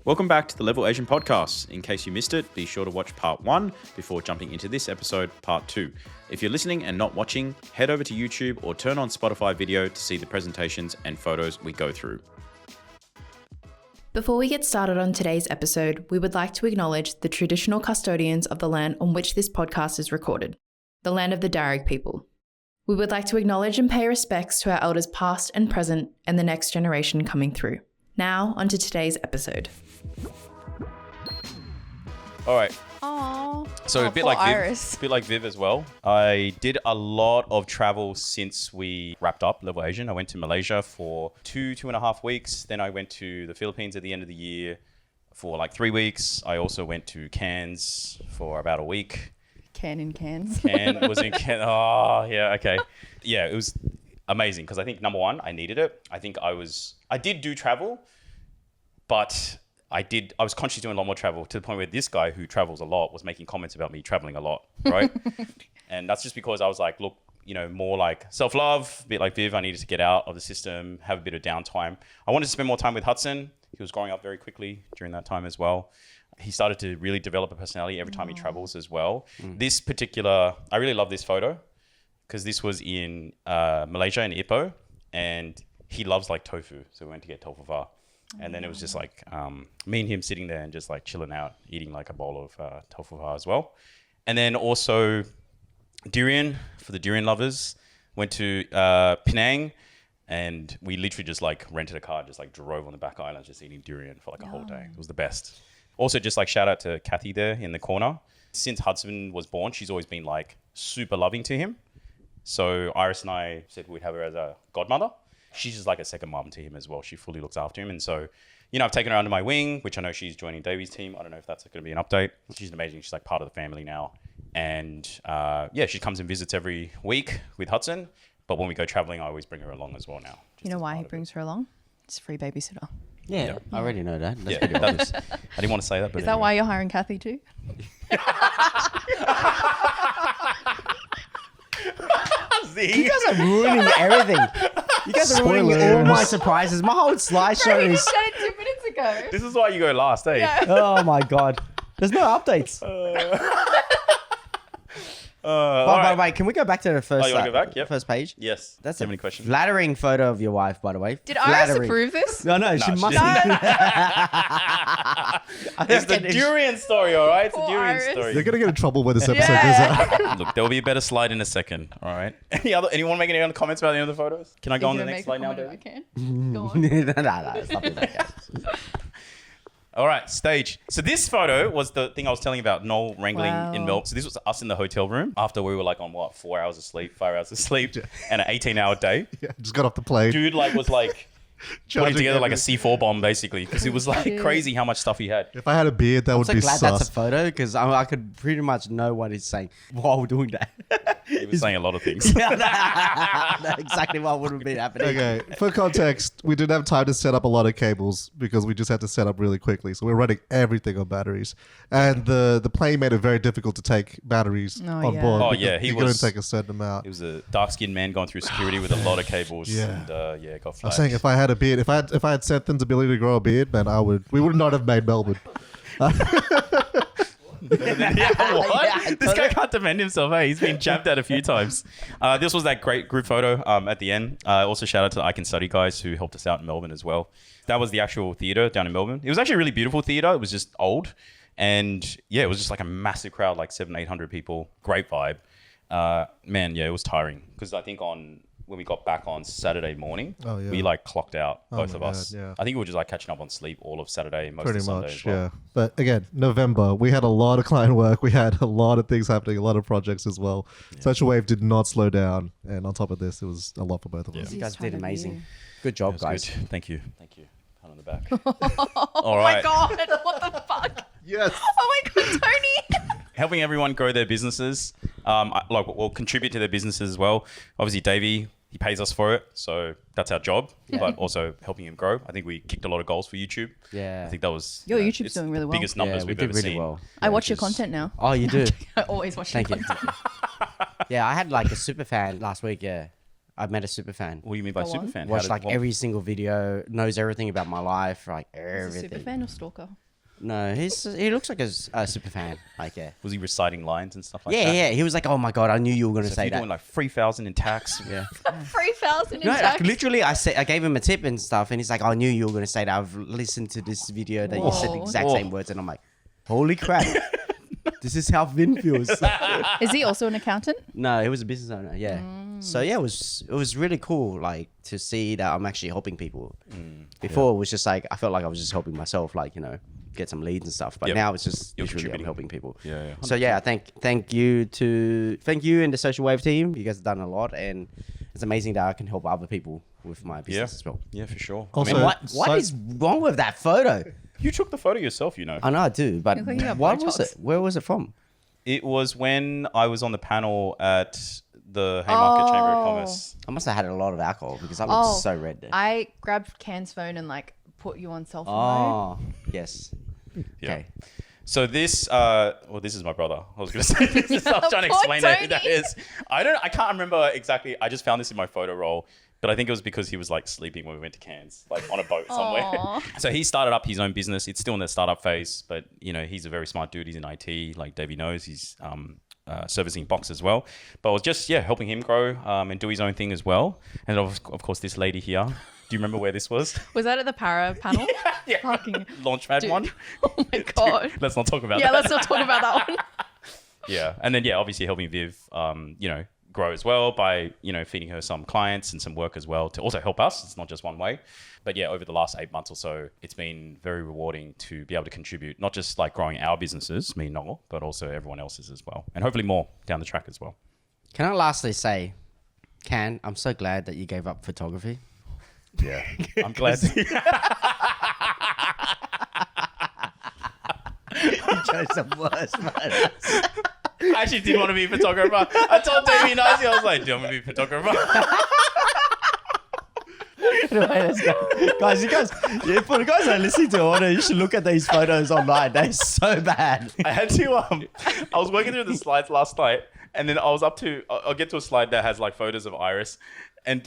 Welcome back to the Level Asian podcast. In case you missed it, be sure to watch part 1 before jumping into this episode, part 2. If you're listening and not watching, head over to YouTube or turn on Spotify video to see the presentations and photos we go through. Before we get started on today's episode, we would like to acknowledge the traditional custodians of the land on which this podcast is recorded, the land of the Darug people. We would like to acknowledge and pay respects to our elders past and present and the next generation coming through. Now, onto today's episode. All right. Aww. So a bit like Viv as well. I did a lot of travel since we wrapped up Level Asian. I went to Malaysia for two and a half weeks. Then I went to the Philippines at the end of the year for like 3 weeks. I also went to Cairns for about a week. Cairns. Was in Cairns. Oh, yeah, okay. Yeah, it was amazing because I think, number one, I needed it. I did do travel, but I was consciously doing a lot more travel to the point where this guy who travels a lot was making comments about me traveling a lot, right? And that's just because I was like, look, more like self-love, a bit like Viv, I needed to get out of the system, have a bit of downtime. I wanted to spend more time with Hudson. He was growing up very quickly during that time as well. He started to really develop a personality every time he travels as well. This particular, I really love this photo because this was in Malaysia in Ipoh, and he loves like tofu. So we went to get tofu pho. And then it was just like me and him sitting there and just like chilling out, eating like a bowl of tofu pho as well. And then also durian for the durian lovers. Went to Penang, and we literally just like rented a car, just like drove on the back islands, just eating durian for like a whole day. It was the best. Also, just like shout out to Kathy there in the corner. Since Hudson was born, she's always been like super loving to him. So Iris and I said we'd have her as a godmother. She's just like a second mom to him as well. She fully looks after him. And so, I've taken her under my wing, which I know she's joining Davie's team. I don't know if that's going to be an update. She's amazing. She's like part of the family now. And she comes and visits every week with Hudson. But when we go traveling, I always bring her along as well now. You know why he brings her along? It's a free babysitter. Yeah, I already know that. That's pretty obvious. I didn't want to say that, but is that why you're hiring Kathy too? You guys are ruining everything. You guys are ruining all my surprises. My whole slideshow is... said it 2 minutes ago. This is why you go last, eh? Yeah. Oh my God. There's no updates. By the way, can we go back to the first, you want to go back? Yep. first page? Yes. That's Do you a have any questions? flattering photo of your wife, by the way. Did Iris approve this? No, she must. It's the durian story, all right? It's the durian Iris. story. You're going to get in trouble when this episode goes out. Look, there'll be a better slide in a second, all right? Anyone make any other comments about any other photos? Can I go on the next slide now, Davie? I can. Go on. No, stop it. All right, stage. So this photo was the thing I was telling you about, Noel wrangling in Melbourne. So this was us in the hotel room after we were like on 4 hours of sleep, 5 hours of sleep, and an 18-hour day. Yeah, just got off the plane. Dude was putting together like a C4 bomb basically because it was like crazy how much stuff he had. If I had a beard, that would be sus. I'm so glad that's a photo because I could pretty much know what he's saying while doing that. He was saying a lot of things. That's exactly what would have been happening. Okay, for context, we didn't have time to set up a lot of cables because we just had to set up really quickly. So we're running everything on batteries. And the plane made it very difficult to take batteries on board. Oh, yeah. He couldn't take a certain amount. He was a dark-skinned man going through security with a lot of cables. Yeah. And got flagged. I was saying if I had a beard, if I had Sethin's ability to grow a beard, man, we would not have made Melbourne. What? This guy can't defend himself, hey? He's been jabbed at a few times. This was that great group photo at the end. Also, shout out to the I Can Study guys who helped us out in Melbourne as well. That was the actual theatre down in Melbourne. It was actually a really beautiful theatre. It was just old. And yeah, it was just like a massive crowd, like 700-800 people. Great vibe. It was tiring. Because I think when we got back on Saturday morning, we like clocked out, both of us. Yeah. I think we were just like catching up on sleep all of Saturday, most of Sunday as well. Yeah. But again, November, we had a lot of client work. We had a lot of things happening, a lot of projects as well. Yeah. Social Wave did not slow down. And on top of this, it was a lot for both of us. You guys did amazing. Good job, guys. Good. Thank you. Pat on the back. Oh my God. What the fuck? Yes. Oh my God, Tony. Helping everyone grow their businesses. We'll contribute to their businesses as well. Obviously, Davie, he pays us for it, so that's our job. But also helping him grow. I think we kicked a lot of goals for YouTube. Yeah, I think that was your YouTube's doing really well. Biggest numbers we've ever seen. Well. I watch your content now. Oh, you do? I always watch your content. Yeah, I had like a super fan last week. Yeah, I met a super fan. What do you mean by Go on. superfan? Watched like every single video, knows everything about my life, like Is everything. he a super fan or stalker? No, he looks like a super fan. Like Was he reciting lines and stuff like yeah, that? yeah. He was like, "Oh my god, I knew you were gonna So say if you're that." doing like 3,000 in tax. yeah. 3,000 in No, like, tax. literally, I gave him a tip and stuff, and he's like, "I knew you were gonna say that. I've listened to this video that you said the Whoa. exact Whoa. same words," and I'm like, "Holy crap, this is how Vin feels." Is he also an accountant? No, he was a business owner. Yeah. So yeah, it was really cool, like to see that I'm actually helping people. Before it was just like I felt like I was just helping myself, like get some leads and stuff. But Yep. now it's just You're literally I'm contributing. helping people. Yeah, yeah. So yeah, thank you and the Social Wave team. You guys have done a lot, and it's amazing that I can help other people with my business as well. Yeah, for sure. Also- I mean, What is wrong with that photo? you took the photo yourself, I know I do, but Looks like you got what was Botox. it? Where was it from? It was when I was on the panel at the Haymarket Chamber of Commerce. I must have had a lot of alcohol because I looked Oh, so red there. I grabbed Can's phone and like put you on selfie mode. Oh, yes. Yeah. Okay. So this, this is my brother. I was going to say this. I was trying to Poor explain who that Tony. is. I can't remember exactly. I just found this in my photo roll, but I think it was because he was like sleeping when we went to Cairns, like on a boat somewhere. Aw. So he started up his own business. It's still in the startup phase, but he's a very smart dude. He's in IT, like Davie knows. He's servicing box as well. But I was just helping him grow and do his own thing as well. And of course, this lady here. Do you remember where this was? Was that at the Para panel? Yeah. Fucking. Launchpad Dude. one. Oh my god. Let's not talk about Yeah, that. let's not talk about that one. Yeah, and then obviously helping Viv, grow as well by feeding her some clients and some work as well to also help us. It's not just one way, but over the last 8 months or so, it's been very rewarding to be able to contribute, not just like growing our businesses, me and Noel, but also everyone else's as well, and hopefully more down the track as well. Can I lastly say, I'm so glad that you gave up photography. Yeah, I'm glad. You chose the worst photos. I actually did want to be a photographer. I told Davey nicely, I was like, do you want me to be a photographer? Anyway, let's go. For the guys that are listening to audio, you should look at these photos online. They're so bad. I had to, I was working through the slides last night, and then I was I'll get to a slide that has like photos of Iris. And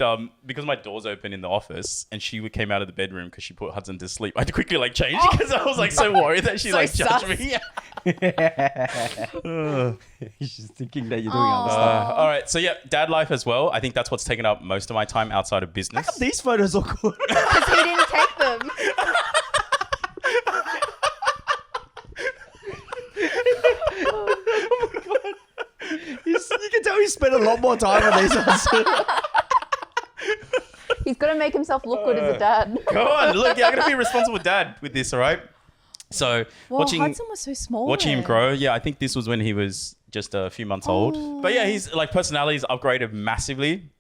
because my door's open in the office and she came out of the bedroom because she put Hudson to sleep, I had to quickly like change because I was like so worried that she So like judged sus. me. He's just thinking that you're doing other stuff. All right. So dad life as well. I think that's what's taken up most of my time outside of How business. come these photos are good? Because he didn't take them. You can tell he spent a lot more time on these ones. He's got to make himself look good as a dad. Come on, look, I'm gonna be a responsible dad with this. All right. So Well, watching Hudson was so small. him then. grow. Yeah, I think this was when he was just a few months old. But he's like personality's upgraded massively.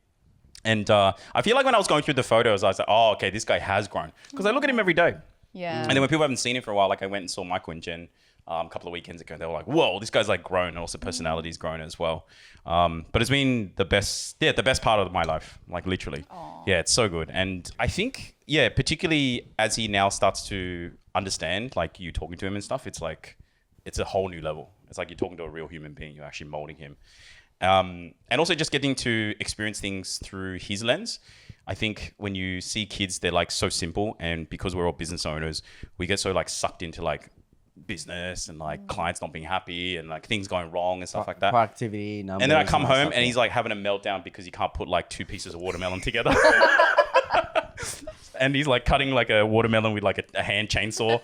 And I feel like when I was going through the photos, I was like, oh, okay, this guy has grown. Because I look at him every day. Yeah. And then when people haven't seen him for a while, like I went and saw Michael and Jen a couple of weekends ago, they were like, whoa, this guy's like grown. And also personality's grown as well. But it's been the best part of my life, like literally. Yeah, it's so good. And I think, particularly as he now starts to understand, like you talking to him and stuff, it's like, it's a whole new level. It's like you're talking to a real human being. You're actually molding him. And also just getting to experience things through his lens. I think when you see kids, they're like so simple. And because we're all business owners, we get so like sucked into like business and like clients not being happy and like things going wrong and stuff like that. Productivity, numbers. And then I come all that home stuff, and he's like having a meltdown because he can't put like 2 pieces of watermelon together. And he's like cutting like a watermelon with like a hand chainsaw.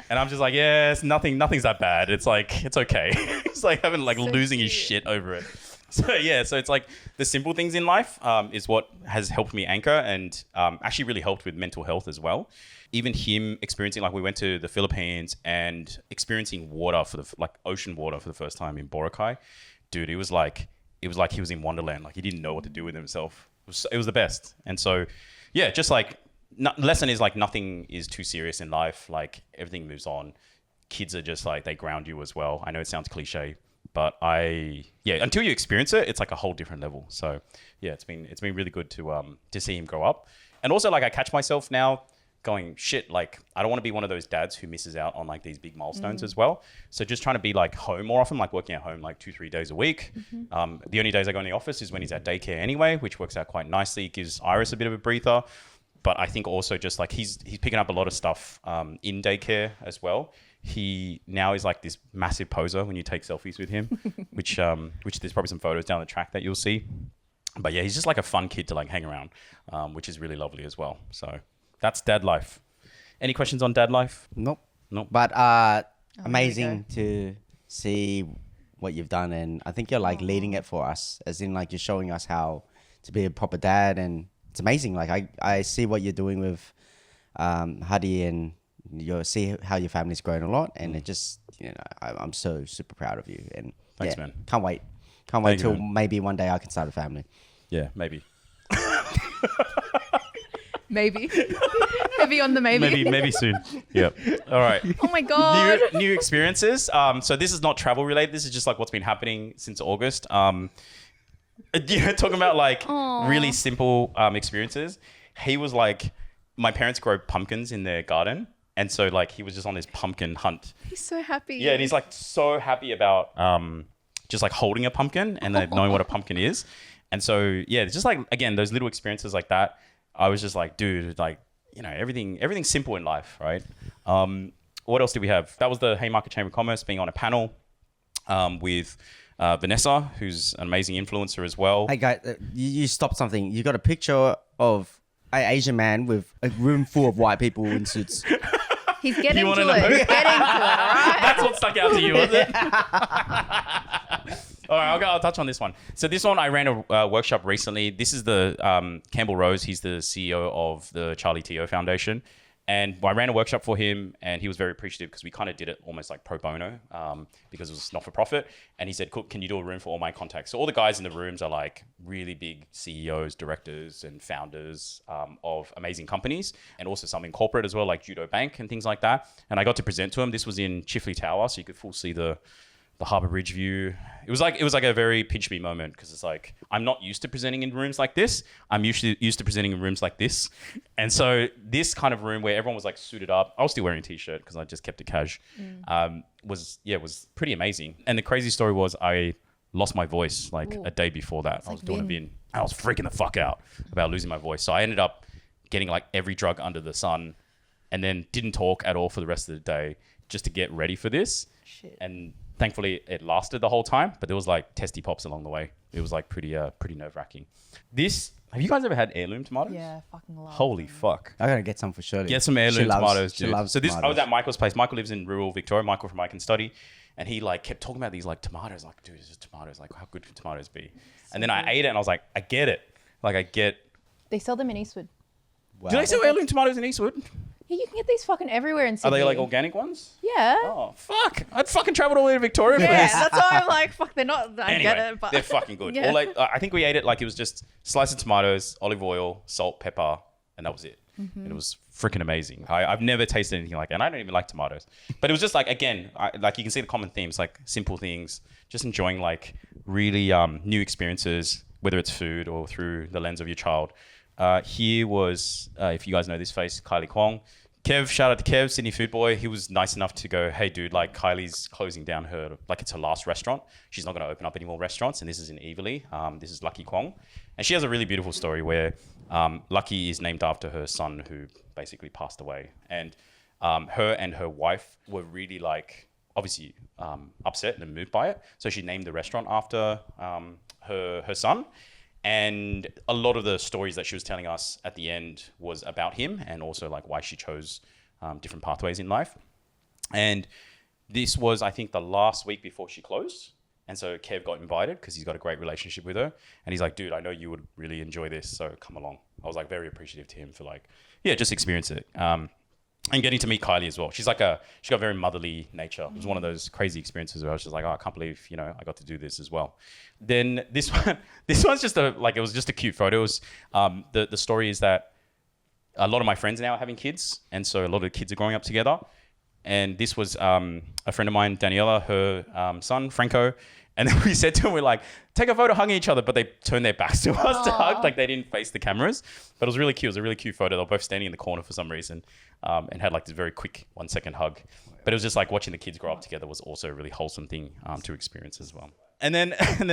And I'm just like, yes, nothing's that bad. It's like, it's okay. He's like having like losing his shit over it. So so it's like the simple things in life is what has helped me anchor and actually really helped with mental health as well. Even him experiencing, like we went to the Philippines and experiencing water like ocean water for the first time in Boracay. Dude, it was like he was in Wonderland. Like he didn't know what to do with himself. It was the best. And so, just like lesson is like nothing is too serious in life. Like everything moves on. Kids are just like, they ground you as well. I know it sounds cliche, but until you experience it, it's like a whole different level. So it's been really good to see him grow up. And also like I catch myself now going, shit, like I don't want to be one of those dads who misses out on like these big milestones as well. So just trying to be like home more often, like working at home like 2-3 days a week. The only days I go in the office is when he's at daycare anyway, which works out quite nicely. It gives Iris a bit of a breather. But I think also just like he's picking up a lot of stuff in daycare as well. He now is like this massive poser when you take selfies with him, which there's probably some photos down the track that you'll see. But yeah, he's just like a fun kid to like hang around, which is really lovely as well. So that's dad life. Any questions on dad life? Nope. Nope. But we amazing to see what you've done, and I think you're like leading it for us, as in like you're showing us how to be a proper dad, and it's amazing. Like I see what you're doing with Hadi, and you see how your family's grown a lot, and it just, you know, I'm so super proud of you, and Thanks, man. Can't wait Thank you, till man. maybe one day I can start a family. Yeah, maybe. Maybe. Heavy on the maybe. Maybe soon. Yep. All right. Oh my God. New experiences. So this is not travel related. This is just like what's been happening since August. Talking about like really simple experiences. He was like, my parents grow pumpkins in their garden. And so like he was just on this pumpkin hunt. He's so happy. Yeah, and he's like so happy about just like holding a pumpkin and then knowing what a pumpkin is. And so yeah, it's just like, again, those little experiences like that. I was just like, dude, like, you know, everything's simple in life, right? What else did we have? That was the Haymarket Chamber of Commerce, being on a panel with Vanessa, who's an amazing influencer as well. Hey guys, you stopped something. You got a picture of an Asian man with a room full of white people in suits. He's getting wanna to know? it. He's getting to it, all right? That's what stuck out to you, was it? All right, I'll touch on this one. So this one, I ran a workshop recently. This is the Campbell Rose. He's the CEO of the Charlie Teo Foundation. And I ran a workshop for him, and he was very appreciative because we kind of did it almost like pro bono because it was not for profit. And he said, "Cool, can you do a room for all my contacts?" So all the guys in the rooms are like really big CEOs, directors, and founders of amazing companies, and also some in corporate as well, like Judo Bank and things like that. And I got to present to him. This was in Chifley Tower, so you could full see the Harbour Bridge view. It was like a very pinch me moment because it's like I'm not used to presenting in rooms like this. I'm usually used to presenting in rooms like this, and so this kind of room where everyone was like suited up. I was still wearing a t-shirt because I just kept it cash. Was pretty amazing. And the crazy story was I lost my voice like a day before that. I was doing a bin. I was freaking the fuck out about losing my voice. So I ended up getting like every drug under the sun, and then didn't talk at all for the rest of the day just to get ready for this. Shit. And thankfully, it lasted the whole time, but there was like testy pops along the way. It was like pretty nerve wracking. Have you guys ever had heirloom tomatoes? Yeah, I fucking love Holy fuck. I gotta get some for Shirley. Get some heirloom tomatoes, She dude. loves I tomatoes. was at Michael's place. Michael lives in rural Victoria. Michael from I Can Study. And he like kept talking about these like tomatoes. Like, dude, it's just tomatoes. Like, how good can tomatoes be? And then I ate it and I was like, I get it. Like, I get. They sell them in Eastwood. Wow. Do they sell heirloom tomatoes in Eastwood? Yeah, you can get these fucking everywhere in Are Sydney. they like organic ones? Yeah. Oh, fuck. I'd fucking traveled all the way to Victoria for Yeah, this. that's why I'm like, fuck, they're not. I Anyway, get it, but they're fucking good. Yeah. I think we ate it like it was just slice of tomatoes, olive oil, salt, pepper, and that was it. And it was freaking amazing. I've never tasted anything like that. And I don't even like tomatoes. But it was just like, again, like you can see the common themes, like simple things, just enjoying like really new experiences, whether it's food or through the lens of your child. Here was, if you guys know this face, Kylie Kwong. Kev, shout out to Kev, Sydney Food Boy. He was nice enough to go, hey, dude, like Kylie's closing down it's her last restaurant. She's not going to open up any more restaurants. And this is in Everley. This is Lucky Kwong. And she has a really beautiful story where Lucky is named after her son who basically passed away. And her and her wife were really like, obviously upset and moved by it. So she named the restaurant after her son. And a lot of the stories that she was telling us at the end was about him and also like why she chose different pathways in life. And this was, I think, the last week before she closed. And so Kev got invited because he's got a great relationship with her. And he's like, dude, I know you would really enjoy this, so come along. I was like very appreciative to him for like, yeah, just experience it. And getting to meet Kylie as well. She's got a very motherly nature. It was one of those crazy experiences where I was just like, oh, I can't believe, I got to do this as well. Then this one's just it was just a cute photo. It was, the story is that a lot of my friends now are having kids. And so a lot of the kids are growing up together. And this was a friend of mine, Daniela, her son, Franco, And then we said to them, we're like, take a photo hugging each other, but they turned their backs to us to hug. Like they didn't face the cameras, but it was really cute. It was a really cute photo. They were both standing in the corner for some reason, and had like this very quick 1 second hug. But it was just like watching the kids grow up together was also a really wholesome thing to experience as well. And then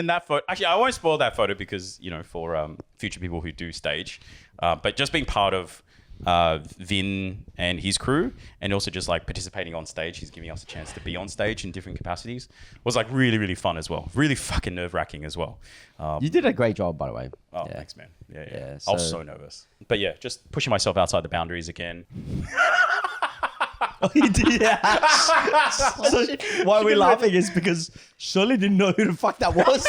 that photo, actually, I won't spoil that photo because, you know, for future people who do stage, but just being part of Vin and his crew, and also just like participating on stage, he's giving us a chance to be on stage in different capacities, was like really, really fun as well. Really fucking nerve-wracking as well. You did a great job, by the way. Oh, thanks, man. Yeah. So- I was so nervous. But yeah, just pushing myself outside the boundaries again. Oh, you did, yeah. So why we're laughing is because Shirley didn't know who the fuck that was.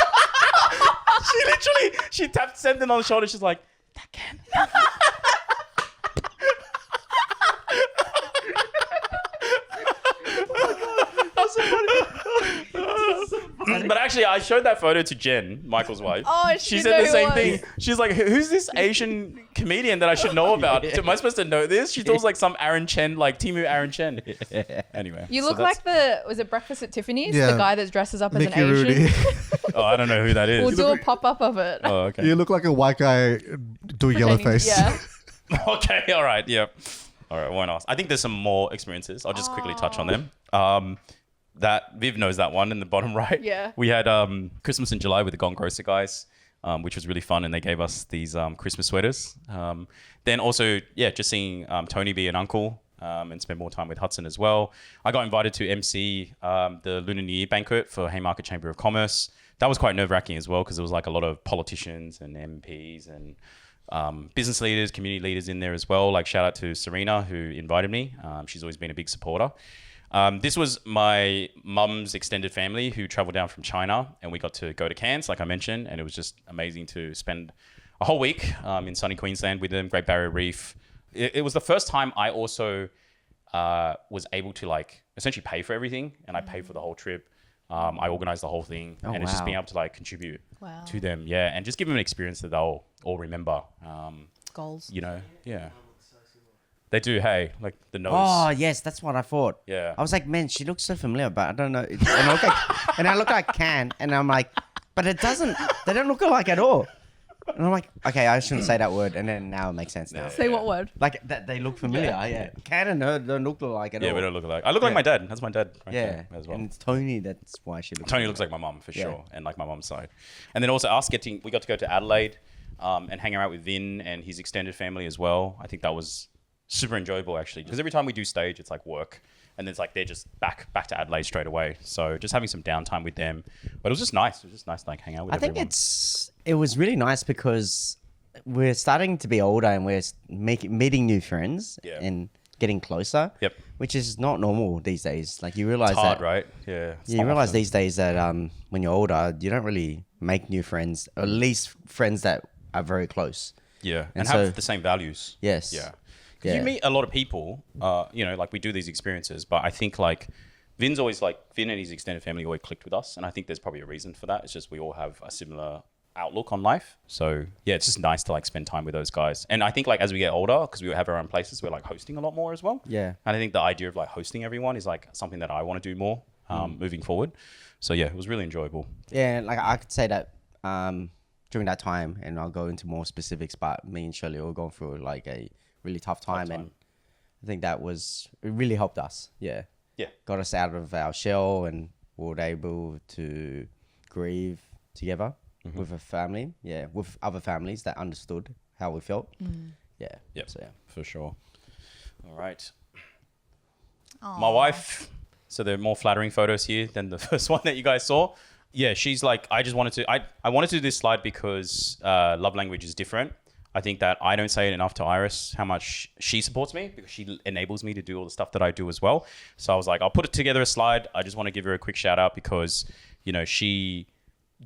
She tapped Senden on the shoulder. She's like, that can. But actually, I showed that photo to Jen, Michael's wife. Oh, she she said the knew who same it thing. was. She's like, "Who's this Asian comedian that I should know about? Am I supposed to know this?" She thought it was like some Aaron Chen, like Timu Aaron Chen. Anyway, You so look that's- like was it Breakfast at Tiffany's? Yeah. The guy that dresses up as Mickey an Asian. Rooney. Oh, I don't know who that is. We'll do a pop-up of it. Oh, okay. You look like a white guy doing yellow Pretending- face. Yeah. Okay, all right, yeah. All right, why not? I think there's some more experiences. I'll just quickly touch on them. That Viv knows that one in the bottom right. Yeah. We had Christmas in July with the Gone Grocer guys, which was really fun, and they gave us these Christmas sweaters. Then also, just seeing Tony be an uncle and spend more time with Hudson as well. I got invited to MC the Lunar New Year banquet for Haymarket Chamber of Commerce. That was quite nerve-wracking as well because there was like a lot of politicians and MPs and business leaders, community leaders in there as well. Like shout out to Serena who invited me. She's always been a big supporter. This was my mum's extended family who traveled down from China, and we got to go to Cairns, like I mentioned, and it was just amazing to spend a whole week in sunny Queensland with them, Great Barrier Reef. It was the first time I also was able to like essentially pay for everything, and I paid for the whole trip. I organized the whole thing, and it's just wow. being able to like contribute Wow. to them, and just give them an experience that they'll all remember. Goals. You know, they do. Hey, like the nose. Oh, yes, that's what I thought. Yeah. I was like, man, she looks so familiar, but I don't know. And I look like Can, and I'm like, but it doesn't, they don't look alike at all. And I'm like, okay, I shouldn't say that word. And then now it makes sense now. Say what word? Like, that they look familiar, yeah. Can and her don't look alike at all. Yeah, we don't look alike. I look like my dad. That's my dad. Right Yeah, there as well. and it's Tony, that's why she looks Tony familiar. looks like my mum for Yeah. sure, and like my mum's side. And then also we got to go to Adelaide and hang out with Vin and his extended family as well. I think that was super enjoyable actually, because every time we do stage, it's like work, and then it's like they're just back to Adelaide straight away. So just having some downtime with them, but it was just nice. It was just nice to like hang out with. I think everyone. it was really nice because we're starting to be older and we're meeting new friends Yeah. and getting closer. Yep. Which is not normal these days. Like you realize It's hard, that, right? Yeah. it's you not realize often. these days that when you're older, you don't really make new friends, or at least friends that are very close. Yeah, And and have so- the same values. Yes. Yeah. 'Cause Yeah. you meet a lot of people, you know, like we do these experiences, but I think like Vin and his extended family always clicked with us. And I think there's probably a reason for that. It's just we all have a similar outlook on life. So yeah, it's just nice to like spend time with those guys. And I think like as we get older, because we have our own places, we're like hosting a lot more as well. Yeah. And I think the idea of like hosting everyone is like something that I want to do more moving forward. So yeah, it was really enjoyable. Yeah, like I could say that during that time, and I'll go into more specifics, but me and Shirley were going through like a really tough time. And I think it really helped us. Yeah. Yeah. Got us out of our shell, and we were able to grieve together with a family. Yeah. With other families that understood how we felt. Yeah. Yep. So yeah. For sure. All right. My wife, so there are more flattering photos here than the first one that you guys saw. Yeah, she's like, I wanted to do this slide because love language is different. I think that I don't say it enough to Iris how much she supports me, because she enables me to do all the stuff that I do as well. So I was like, I'll put it together a slide. I just want to give her a quick shout out because, you know, she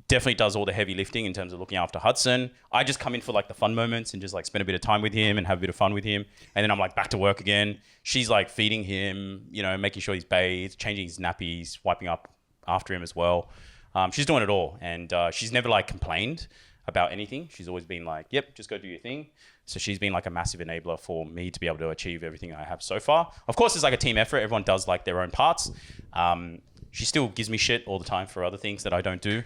definitely does all the heavy lifting in terms of looking after Hudson. I just come in for like the fun moments and just like spend a bit of time with him and have a bit of fun with him. And then I'm like back to work again. She's like feeding him, you know, making sure he's bathed, changing his nappies, wiping up after him as well. She's doing it all. And she's never like complained about anything. She's always been like, yep, just go do your thing. So she's been like a massive enabler for me to be able to achieve everything I have so far. Of course, it's like a team effort. Everyone does like their own parts. she still gives me shit all the time for other things that I don't do.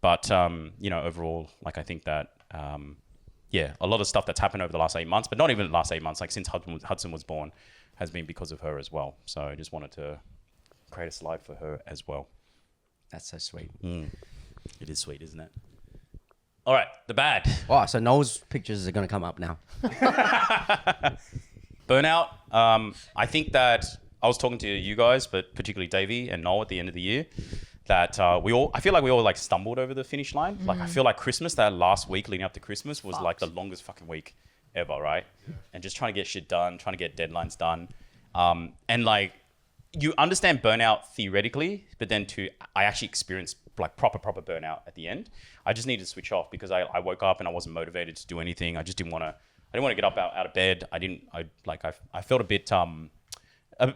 But, overall, like, I think that, a lot of stuff that's happened over the last 8 months, but not even the last 8 months, like since Hudson was born, has been because of her as well. So I just wanted to create a slide for her as well. That's so sweet. It is sweet, isn't it? All right, the bad. Oh, so Noel's pictures are going to come up now. Burnout. I think that I was talking to you guys, but particularly Davie and Noel at the end of the year, that I feel like we all like stumbled over the finish line. Like I feel like Christmas, that last week leading up to Christmas was like the longest fucking week ever, right? Yeah. And just trying to get shit done, trying to get deadlines done. And like you understand burnout theoretically, but then I actually experienced like proper burnout at the end. I just needed to switch off because I woke up and I wasn't motivated to do anything. I just didn't want to get up out of bed. I felt a bit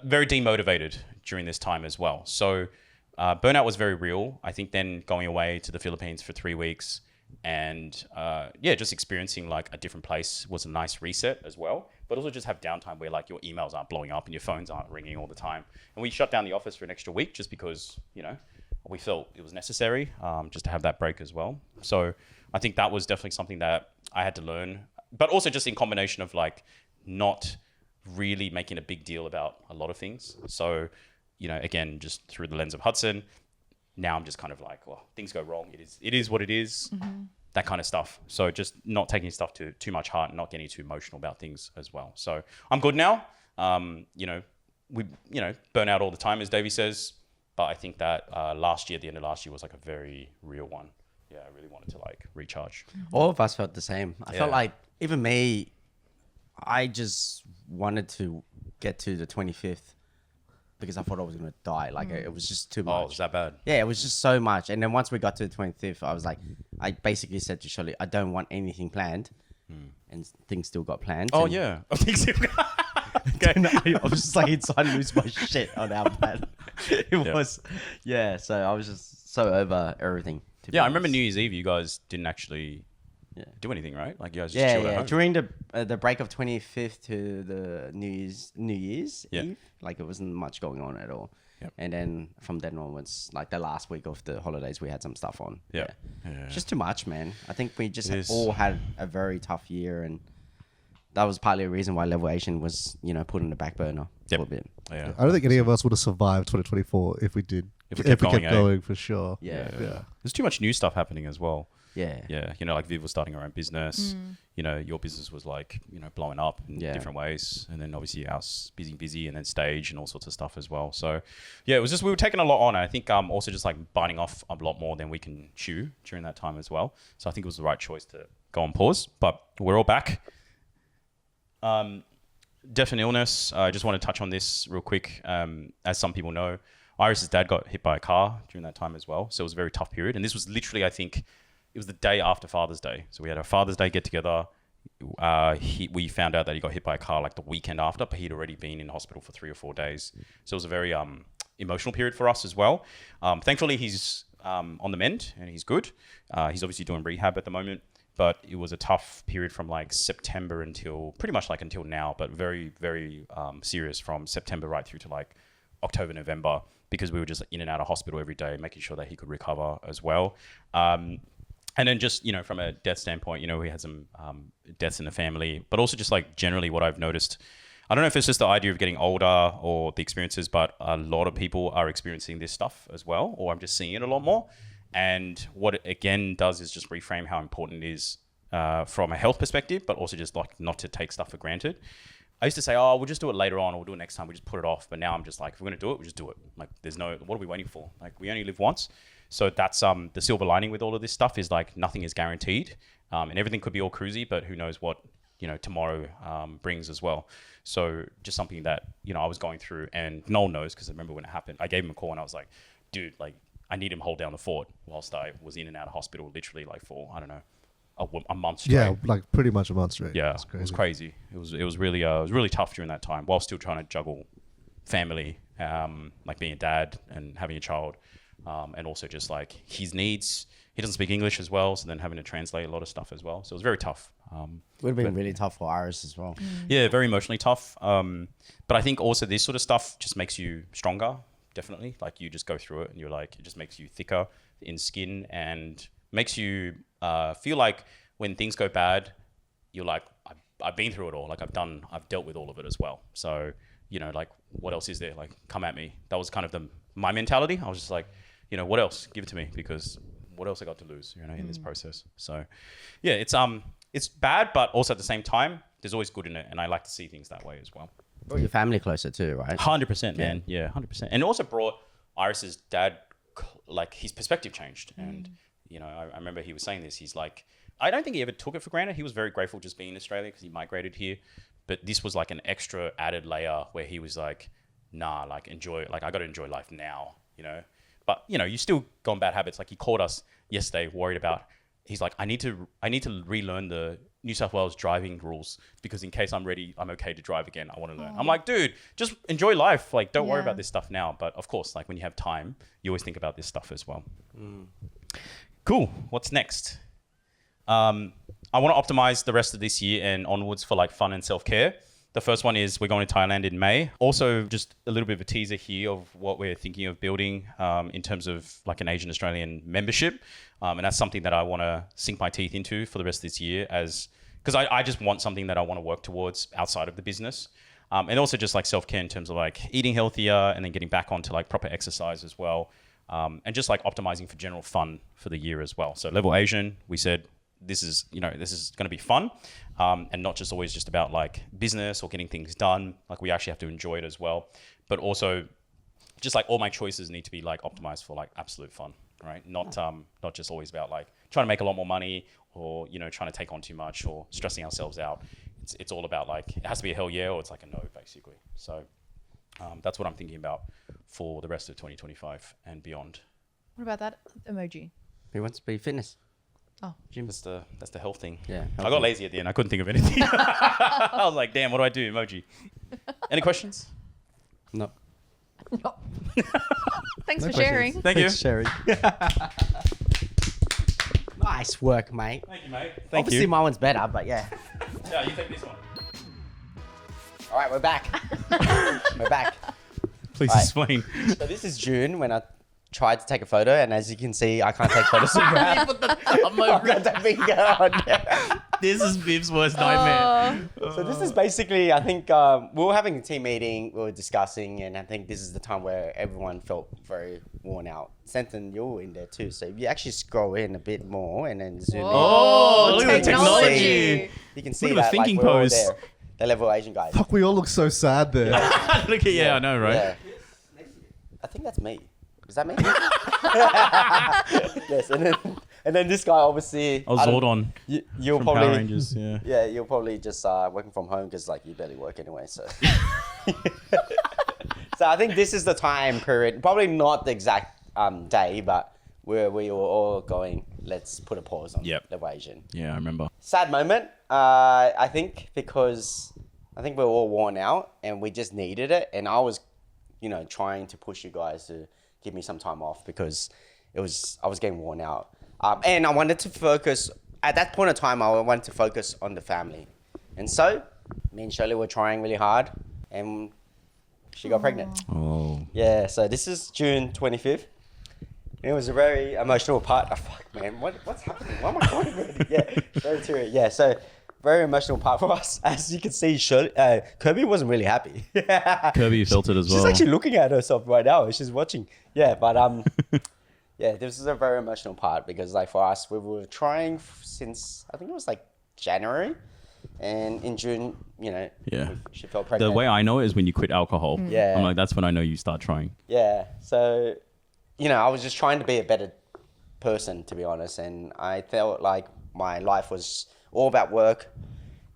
very demotivated during this time as well. So burnout was very real. I think then going away to the Philippines for 3 weeks and just experiencing like a different place was a nice reset as well. But also just have downtime where like your emails aren't blowing up and your phones aren't ringing all the time. And we shut down the office for an extra week just because, we felt it was necessary just to have that break as well. So I think that was definitely something that I had to learn, but also just in combination of like not really making a big deal about a lot of things. So, again, just through the lens of Hudson, now I'm just kind of like, well, things go wrong. It is what it is, that kind of stuff. So just not taking stuff to too much heart and not getting too emotional about things as well. So I'm good now. We burn out all the time, as Davie says. But I think that the end of last year was like a very real one. Yeah, I really wanted to like recharge. All of us felt the same. I felt like, even me, I just wanted to get to the 25th because I thought I was going to die. Like it was just too much. Oh, was that bad? Yeah, it was just so much. And then once we got to the 25th, I was like, I basically said to Shirley, I don't want anything planned. And things still got planned. Oh, and yeah. okay. I was just like inside lose my shit on our plan. It was, so I was just so over everything. I remember New Year's Eve, you guys didn't actually do anything, right? Like you guys just chilled at home. During the break of 25th to the New Year's Eve, like it wasn't much going on at all. Yep. And then from then onwards, like the last week of the holidays, we had some stuff on. Yeah. It's just too much, man. I think we just all had a very tough year, and that was partly a reason why Level Asian was, put on the back burner a little bit. Yeah. I don't think any of us would have survived 2024 if we did. If we kept going, for sure. Yeah. There's too much new stuff happening as well. Yeah. Like Viv was starting her own business. Your business was like, blowing up in different ways. And then obviously ours busy and then stage and all sorts of stuff as well. So it was just, we were taking a lot on. I think also just like biting off a lot more than we can chew during that time as well. So I think it was the right choice to go on pause, but we're all back. Death and illness. I just want to touch on this real quick. As some people know, Iris's dad got hit by a car during that time as well. So it was a very tough period. And this was literally, I think, it was the day after Father's Day. So we had a Father's Day get together. We found out that he got hit by a car like the weekend after, but he'd already been in hospital for 3 or 4 days. So it was a very emotional period for us as well. Thankfully, he's on the mend and he's good. He's obviously doing rehab at the moment. But it was a tough period from like September until pretty much like until now, but very, very serious from September right through to like October, November, because we were just in and out of hospital every day, making sure that he could recover as well. And then just, from a death standpoint, we had some deaths in the family, but also just like generally what I've noticed, I don't know if it's just the idea of getting older or the experiences, but a lot of people are experiencing this stuff as well, or I'm just seeing it a lot more. And what it again does is just reframe how important it is from a health perspective, but also just like not to take stuff for granted. I used to say, we'll just do it later on, or we'll do it next time. We just put it off. But now I'm just like, if we're going to do it, we just do it. Like what are we waiting for? Like we only live once. So that's the silver lining with all of this stuff is like nothing is guaranteed. And everything could be all cruisy, but who knows what, tomorrow brings as well. So just something that, I was going through, and Noel knows, because I remember when it happened, I gave him a call and I was like, dude, like, I need him to hold down the fort whilst I was in and out of hospital literally like for, I don't know, a month straight. Yeah, like pretty much a month straight. Yeah, it was crazy. It was really tough during that time while still trying to juggle family, like being a dad and having a child, and also just like his needs. He doesn't speak English as well, so then having to translate a lot of stuff as well. So it was very tough. Would have been really tough for Iris as well. Yeah, very emotionally tough. But I think also this sort of stuff just makes you stronger definitely. Like you just go through it and you're like, it just makes you thicker in skin and makes you feel like when things go bad, you're like, I've been through it all. Like I've dealt with all of it as well. So, you know, like what else is there? Like come at me. That was kind of my mentality. I was just like, you know, what else? Give it to me, because what else I got to lose, you know, in this process. So yeah, it's bad, but also at the same time, there's always good in it. And I like to see things that way as well. Brought your family closer too, right? 100%, man. Yeah, 100%. And it also brought Iris's dad, like his perspective changed. And, you know, I remember he was saying this. He's like, I don't think he ever took it for granted. He was very grateful just being in Australia because he migrated here. But this was like an extra added layer where he was like, nah, like enjoy, like I got to enjoy life now, you know. But, you know, you still go on bad habits. Like he called us yesterday worried about, he's like, I need to relearn the New South Wales driving rules because in case I'm ready, I'm okay to drive again. I want to learn. I'm like, dude, just enjoy life. Like, don't worry about this stuff now. But of course, like when you have time, you always think about this stuff as well. Cool. What's next? I want to optimize the rest of this year and onwards for like fun and self-care. The first one is we're going to Thailand in May. Also, just a little bit of a teaser here of what we're thinking of building in terms of like an Asian Australian membership. And that's something that I want to sink my teeth into for the rest of this year because I just want something that I want to work towards outside of the business. And also just like self-care in terms of like eating healthier and then getting back onto like proper exercise as well. And just like optimizing for general fun for the year as well. So Level Asian, we said, this is going to be fun and not just always just about like business or getting things done. Like we actually have to enjoy it as well. But also just like all my choices need to be like optimized for like absolute fun, right? Not just always about like trying to make a lot more money or, you know, trying to take on too much or stressing ourselves out. It's all about like, it has to be a hell yeah or it's like a no, basically. So that's what I'm thinking about for the rest of 2025 and beyond. What about that emoji? He wants to be fitness. Oh, Gym. That's the health thing. Yeah. I got lazy at the end. I couldn't think of anything. I was like, damn, what do I do? Emoji. Any questions? No. no. Thanks No for questions. sharing. Thank you. Thanks, Sherry. Nice work, mate. Thank you, mate. Obviously, my one's better, but yeah. Yeah, you take this one. All right, we're back. We're back. Please Right. explain. So this is June when I tried to take a photo, and as you can see, I can't take photos. I've got that finger on. This is Viv's worst nightmare. So this is basically, I think we were having a team meeting, we were discussing, and I think this is the time where everyone felt very worn out. Stanton, you're in there too. So if you actually scroll in a bit more and then zoom in. Oh, look at the Technology. technology. You can see Look at the that thinking like, we're all pose. there. The Level Asian guys. Fuck, we all look so sad there. Look at, yeah, I know, right? Yeah. I think that's me. Is that me? Yes, and then this guy obviously. I was Zordon You'll from probably. Power Rangers, yeah. Yeah, you're probably just working from home because like you barely work anyway. So. So I think this is the time period. Probably not the exact day, but where we were all going. Let's put a pause on Level Asian. Yeah, I remember. Sad moment. I think because I think we were all worn out and we just needed it, and I was, you know, trying to push you guys to give me some time off because I was getting worn out. And I wanted to focus, at that point of time, I wanted to focus on the family. And so, me and Shirley were trying really hard and she got pregnant. Oh. Yeah, so this is June 25th. And it was a very emotional part. Oh, fuck, man, what's happening? Why am I crying already? Yeah, very true. Yeah, so very emotional part for us. As you can see, Shirley, Kirby wasn't really happy. Kirby felt it as well. She's actually looking at herself right now. She's watching. Yeah, but yeah, this is a very emotional part because like for us, we were trying since I think it was like January, and in June, you know, she felt pregnant. The way I know it is when you quit alcohol. Yeah. I'm like, that's when I know you start trying. Yeah, so you know, I was just trying to be a better person, to be honest, and I felt like my life was all about work,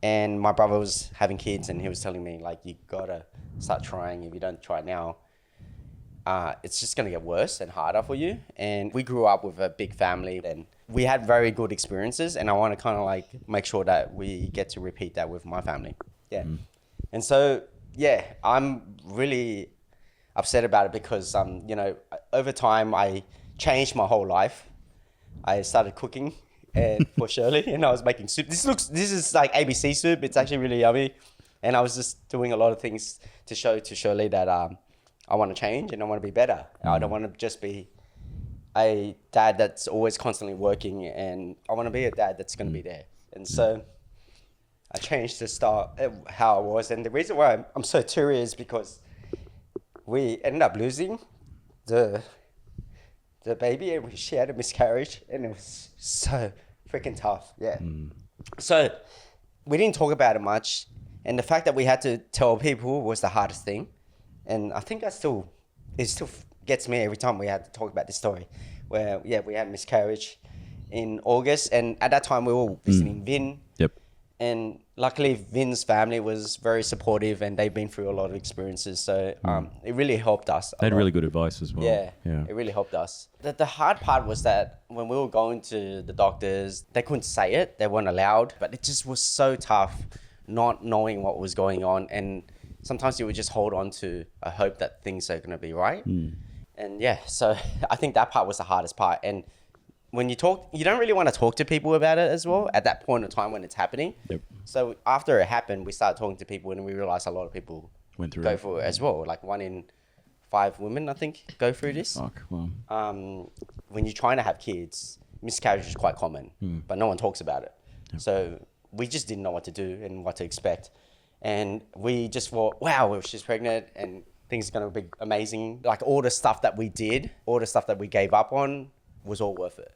and my brother was having kids, and he was telling me like, you gotta start trying. If you don't try now, it's just gonna get worse and harder for you. And we grew up with a big family, and we had very good experiences, and I want to kind of like make sure that we get to repeat that with my family. Yeah. And so yeah, I'm really upset about it because you know, over time I changed my whole life. I started cooking and for Shirley, and I was making soup. This is like ABC soup. It's actually really yummy, and I was just doing a lot of things to show to Shirley that I want to change and I want to be better. I don't want to just be a dad that's always constantly working, and I want to be a dad that's going to be there. And so I changed to start how I was. And the reason why I'm so teary is because we ended up losing the baby, and she had a miscarriage, and it was so freaking tough. Yeah. So we didn't talk about it much, and the fact that we had to tell people was the hardest thing. And I think it still gets me every time we had to talk about this story, where we had miscarriage in August, and at that time we were visiting Vin. Yep. And luckily, Vin's family was very supportive, and they've been through a lot of experiences. So it really helped us. They had really good advice as well. Yeah, it really helped us. The hard part was that when we were going to the doctors, they couldn't say it. They weren't allowed. But it just was so tough not knowing what was going on. And sometimes you would just hold on to a hope that things are going to be right. And so I think that part was the hardest part. And when you talk, you don't really want to talk to people about it as well at that point in time when it's happening. Yep. So after it happened, we started talking to people, and we realized a lot of people Went through go it. through it as well. Like 1 in 5 women, I think, go through this. Fuck, well. When you're trying to have kids, miscarriage is quite common, but no one talks about it. Yep. So we just didn't know what to do and what to expect. And we just thought, wow, she's pregnant and things are going to be amazing. Like all the stuff that we did, all the stuff that we gave up on was all worth it.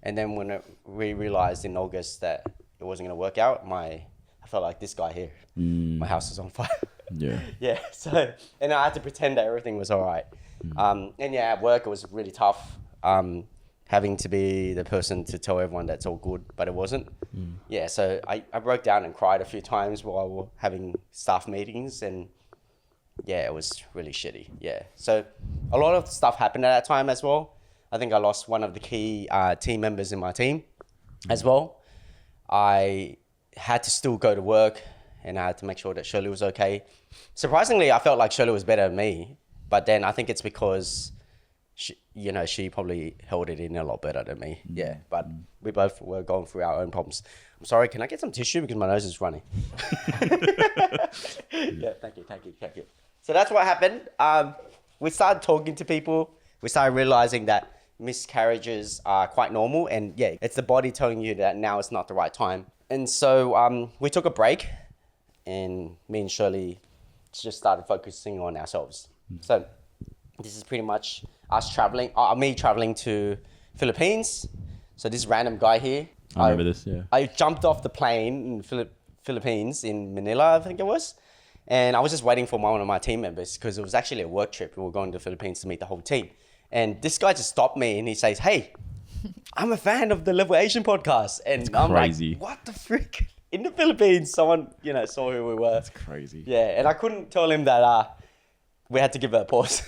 And then when we realized in August that it wasn't going to work out, I felt like this guy here, my house is on fire. Yeah. So, and I had to pretend that everything was all right. And at work it was really tough, having to be the person to tell everyone that's all good, but it wasn't. So I broke down and cried a few times while we were having staff meetings, and it was really shitty. So a lot of stuff happened at that time as well. I think I lost one of the key team members in my team as well. I had to still go to work, and I had to make sure that Shirley was okay. Surprisingly, I felt like Shirley was better than me, but then I think it's because she probably held it in a lot better than me. But we both were going through our own problems. I'm sorry, can I get some tissue because my nose is running? Thank you. So that's what happened. We started talking to people. We started realizing that miscarriages are quite normal, and it's the body telling you that now it's not the right time. And so we took a break, and me and Shirley just started focusing on ourselves. So this is pretty much us traveling, me traveling to Philippines. So this random guy here, I remember this, I jumped off the plane in Philippines in Manila, I think it was. And I was just waiting for one of my team members because it was actually a work trip. We were going to the Philippines to meet the whole team. And this guy just stopped me and he says, "Hey, I'm a fan of the Level Asian podcast." And I'm crazy. like, what the frick? In the Philippines, someone, saw who we were. That's crazy. And I couldn't tell him that we had to give it a pause.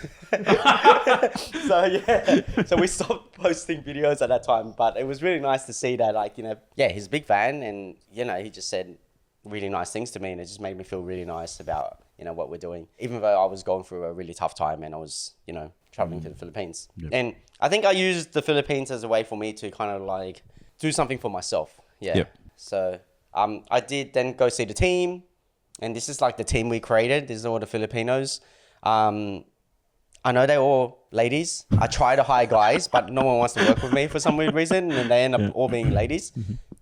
So we stopped posting videos at that time. But it was really nice to see that, he's a big fan, and, he just said really nice things to me, and it just made me feel really nice about, what we're doing. Even though I was going through a really tough time and I was, traveling to the Philippines. Yep. And I think I used the Philippines as a way for me to kind of do something for myself. Yep. So I did then go see the team, and this is the team we created. This is all the Filipinos. I know they're all ladies. I try to hire guys, but no one wants to work with me for some weird reason, and they end up all being ladies.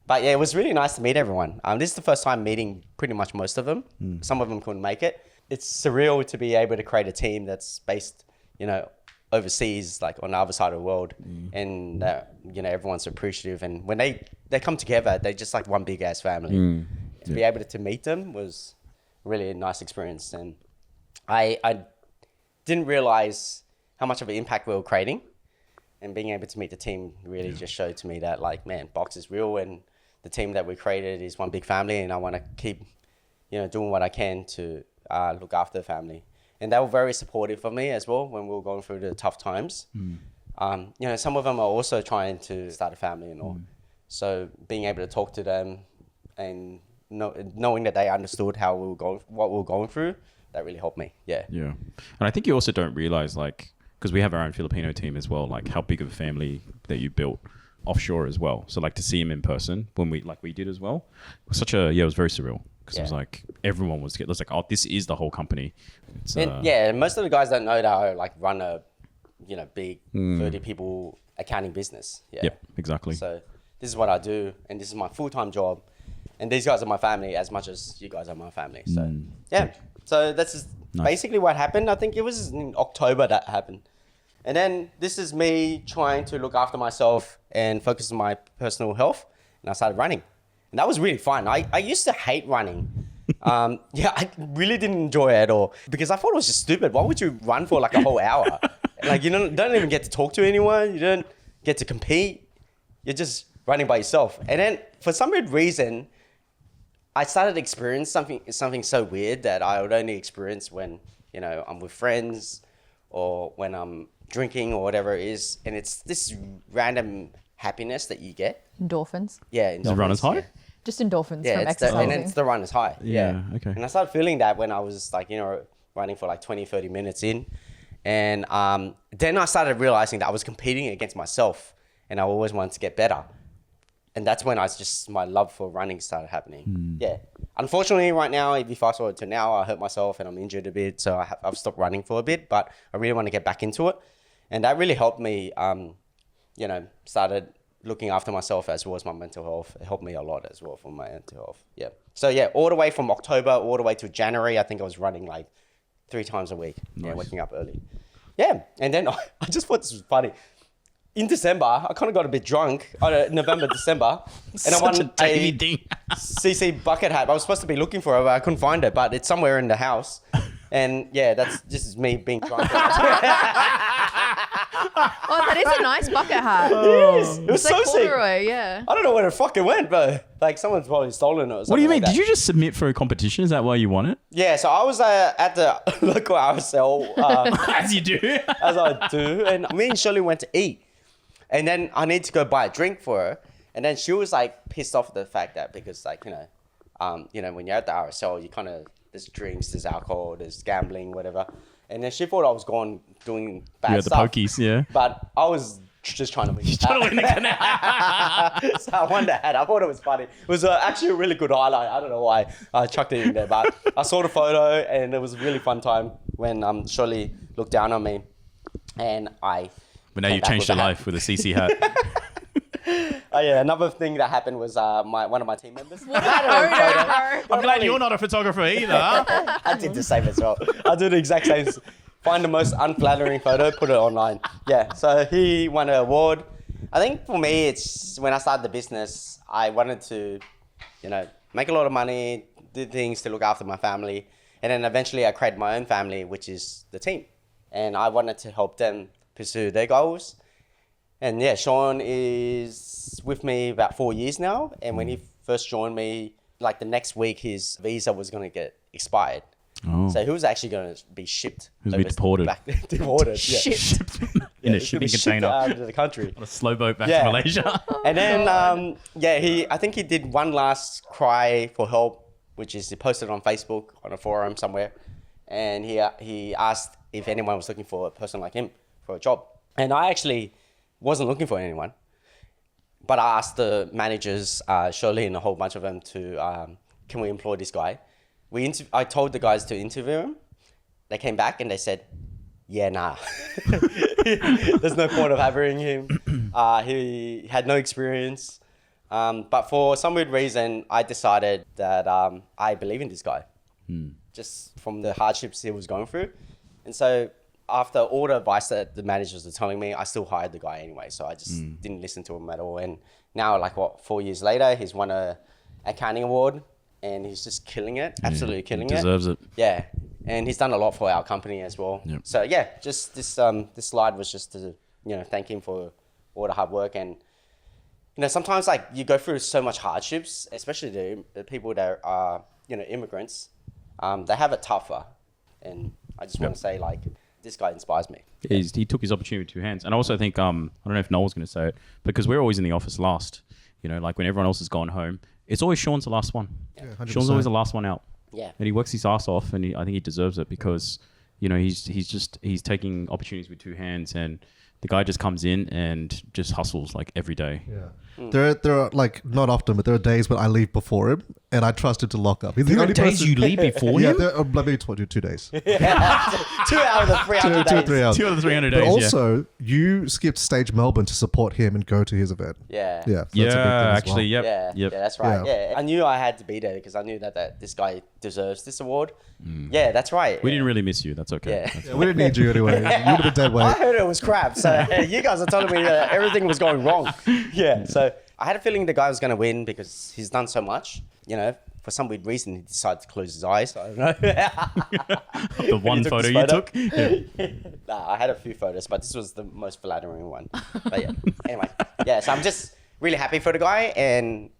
But it was really nice to meet everyone. This is the first time meeting pretty much most of them. Some of them couldn't make it. It's surreal to be able to create a team that's based, overseas, on the other side of the world, and everyone's appreciative. And when they come together, they're just like one big ass family. To be able to meet them was really a nice experience, and I didn't realize how much of an impact we were creating, and being able to meet the team really just showed to me that Box is real, and the team that we created is one big family, and I want to keep doing what I can to look after the family. And they were very supportive of me as well when we were going through the tough times. Some of them are also trying to start a family and all. So being able to talk to them and knowing that they understood how we were going, what we were going through, that really helped me. Yeah. And I think you also don't realize, because we have our own Filipino team as well, how big of a family that you built offshore as well. So to see him in person when we did as well, was it was very surreal. because it was like everyone was like, oh, this is the whole company. It's, And most of the guys don't know that I like run a, big 30 people accounting business. Yeah. Yep, exactly. So this is what I do, and this is my full-time job, and these guys are my family as much as you guys are my family. So yeah, so that's just basically what happened. I think it was in October that happened, and then this is me trying to look after myself and focus on my personal health, and I started running, and that was really fun. I used to hate running. I really didn't enjoy it at all because I thought it was just stupid. Why would you run for like a whole hour? Like you don't even get to talk to anyone. You don't get to compete. You're just running by yourself. And then for some weird reason, I started experiencing something so weird that I would only experience when, I'm with friends or when I'm drinking or whatever it is. And it's this random happiness that you get. Endorphins. Yeah. Is it runner's high? Yeah. Just endorphins Yeah, from it's exercising. and it's the runner's high. Yeah, okay. And I started feeling that when I was like, running for like 20, 30 minutes in. And then I started realizing that I was competing against myself and I always wanted to get better. And that's when my love for running started happening. Yeah. Unfortunately, right now, if you fast forward to now, I hurt myself and I'm injured a bit. So I've stopped running for a bit, but I really want to get back into it. And that really helped me, started looking after myself as well as my mental health. It helped me a lot as well for my mental health. Yeah. So yeah, all the way from October all the way to January, I think I was running like 3 times a week. Nice. Yeah, waking up early. Yeah. And then I just thought this was funny. In December, I kind of got a bit drunk. November, December. And I won a CC bucket hat. I was supposed to be looking for it, but I couldn't find it. But it's somewhere in the house. And yeah, that's just me being drunk. Oh, that is a nice bucket hat. It was It's like so sick. corduroy, yeah. I don't know where it fucking went, but like someone's probably stolen it or something. What do you mean? like that. Did you just submit for a competition? Is that why you won it? Yeah, so I was at the local RSL, As you do. as I do, and me and Shirley went to eat. And then I need to go buy a drink for her. And then she was like pissed off at the fact that because like, when you're at the RSL, you kind of, there's drinks, there's alcohol, there's gambling, whatever. And then she thought I was doing bad You had the stuff. pokies, yeah. But I was just trying to win. Trying to win the canal. So I won that hat. I thought it was funny. It was actually a really good highlight. I don't know why I chucked it in there, but I saw the photo and it was a really fun time when Shirley looked down on me and I... But now you've changed your life with a CC hat. Oh yeah, another thing that happened was one of my team members. I'm glad you're not a photographer either. I did the same as well. I do the exact same. Find the most unflattering photo, put it online. Yeah, so he won an award. I think for me, it's when I started the business, I wanted to, make a lot of money, do things to look after my family. And then eventually I created my own family, which is the team. And I wanted to help them pursue their goals. And yeah, Sean is with me about 4 years now. And when he first joined me, like the next week, his visa was going to get expired. Oh. So he was actually going to be shipped. He was going to be deported. Deported, yeah. Shipped. In a He's gonna shipping be shipped container. out of the country. On a slow boat back Yeah. to Malaysia. And then, I think he did one last cry for help, which is he posted on Facebook on a forum somewhere. And he asked if anyone was looking for a person like him for a job. And I actually wasn't looking for anyone. But I asked the managers, Shirley and a whole bunch of them to, can we employ this guy? I told the guys to interview him. They came back and they said, yeah, nah. There's no point of having him. He had no experience. But for some weird reason, I decided that I believe in this guy. Just from the hardships he was going through. And so after all the advice that the managers were telling me, I still hired the guy anyway. So I just didn't listen to him at all. And now, 4 years later, he's won a accounting award and he's just killing it. Absolutely killing it. Deserves it. Yeah. And he's done a lot for our company as well. Yep. So yeah, just this slide was just to, thank him for all the hard work. And, sometimes you go through so much hardships, especially the people that are, immigrants, they have it tougher. And I just want to say this guy inspires me. He took his opportunity with 2 hands. And I also think, I don't know if Noel's going to say it, because we're always in the office last. When everyone else has gone home, it's always Sean's the last one. Yeah, Sean's always the last one out. Yeah. And he works his ass off, and I think he deserves it because, he's taking opportunities with 2 hands. And I The guy just comes in and just hustles like every day. Yeah. There are like not often, but there are days when I leave before him and I trust him to lock up. He's the There are only days person. you leave before Yeah, him? there are maybe 2 days. 2 out of the 300 2 or days. 3 hours. 2 out of the 300 But days, also, you skipped Stage Melbourne to support him and go to his event. Yeah. Yeah, so yeah. that's a big thing as Actually, well. yep. Yeah, Yep. yeah, that's right. Yeah. Yeah. I knew I had to be there because I knew that this guy deserves this award. Yeah, that's right. We didn't really miss you. That's okay. Yeah. That's Yeah, we didn't need you anyway. You would have been dead I weight. heard it was crap, so you guys are telling me that everything was going wrong. Yeah, so I had a feeling the guy was going to win because he's done so much. You know, for some weird reason, he decided to close his eyes. I don't know. the one took photo this you photo. took. Yeah. Nah, I had a few photos, but this was the most flattering one. But yeah, anyway, yeah. So I'm just really happy for the guy and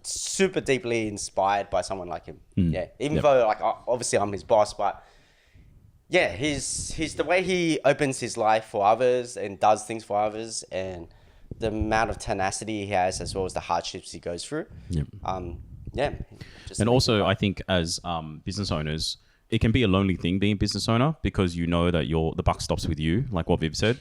super deeply inspired by someone like him. Yeah, even though like obviously I'm his boss, but yeah, he's the way he opens his life for others and does things for others, and the amount of tenacity he has, as well as the hardships he goes through. Yep. Yeah. Just And also, I think as business owners, it can be a lonely thing being a business owner because you know that the buck stops with you, like what Viv said.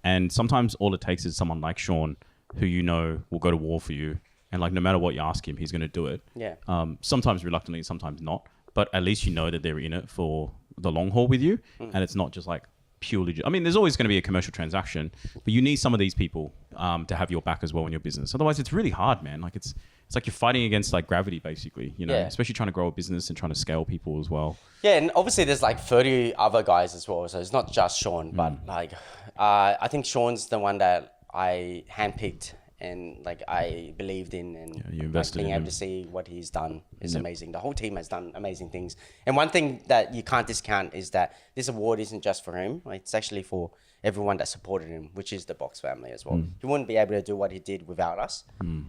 And sometimes all it takes is someone like Sean, who you know will go to war for you. And like no matter what you ask him, he's going to do it. Yeah. Sometimes reluctantly, sometimes not. But at least you know that they're in it for the long haul with you. And it's not just like purely... I mean, there's always going to be a commercial transaction, but you need some of these people to have your back as well in your business. Otherwise, it's really hard, man. Like it's like you're fighting against like gravity, basically, you know, Yeah. especially trying to grow a business and trying to scale people as well. Yeah, and obviously there's like 30 other guys as well, so it's not just Sean, but like I think Sean's the one that I handpicked and like I believed in, and you like, invested being in able him. to see what he's done is amazing. The whole team has done amazing things, and one thing that you can't discount is that this award isn't just for him; like, it's actually for everyone that supported him, which is the Box family as well. He wouldn't be able to do what he did without us,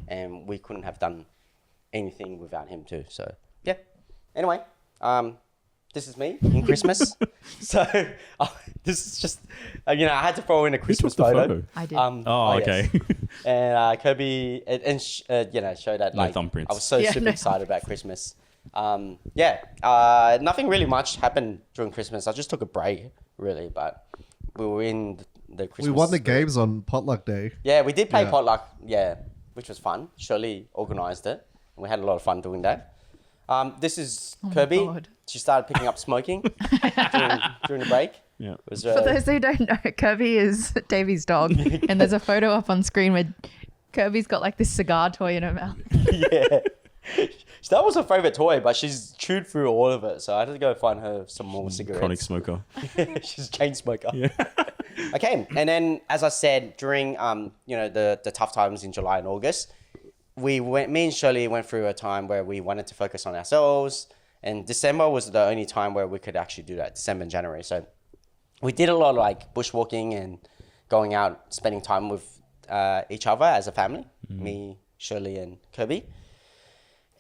and we couldn't have done anything without him too. So yeah. Anyway, this is me in Christmas. So this is just, I had to throw in a Christmas the photo. photo? I did. Okay. Yes. And Kirby, show that No like thumbprints. I was so Yeah, super no excited about Christmas. Nothing really much happened during Christmas. I just took a break, really, but we were in the Christmas. We won the games on Potluck Day. Yeah, we did play Yeah. potluck. Yeah, which was fun. Shirley organised it, and we had a lot of fun doing that. This is Kirby. God. She started picking up smoking during the break. Yeah. It was, For those who don't know, Kirby is Davie's dog, and there's a photo up on screen where Kirby's got like this cigar toy in her mouth. yeah. That was her favourite toy, but she's chewed through all of it, so I had to go find her some more cigarettes. Chronic smoker. She's a chain smoker. Yeah. Okay, and then as I said, during the tough times in July and August, me and Shirley went through a time where we wanted to focus on ourselves, and December was the only time where we could actually do that, December and January. So we did a lot of like bushwalking and going out, spending time with each other as a family, me, Shirley, and Kirby.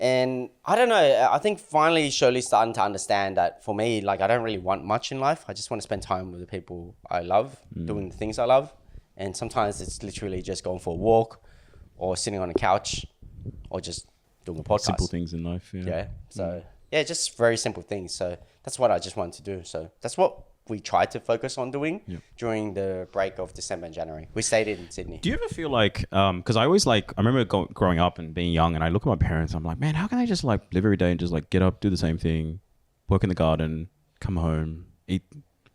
And I don't know, I think finally Shirley's starting to understand that for me, like I don't really want much in life. I just want to spend time with the people I love, doing the things I love. And sometimes it's literally just going for a walk or sitting on a couch or just doing a podcast. Simple things in life. Yeah. Yeah. So yeah, just very simple things. So that's what I just wanted to do. So that's what we tried to focus on doing during the break of December and January. We stayed in Sydney. Do you ever feel like, because I always like, I remember growing up and being young and I look at my parents, I'm like, man, how can they just like live every day and just like get up, do the same thing, work in the garden, come home, eat,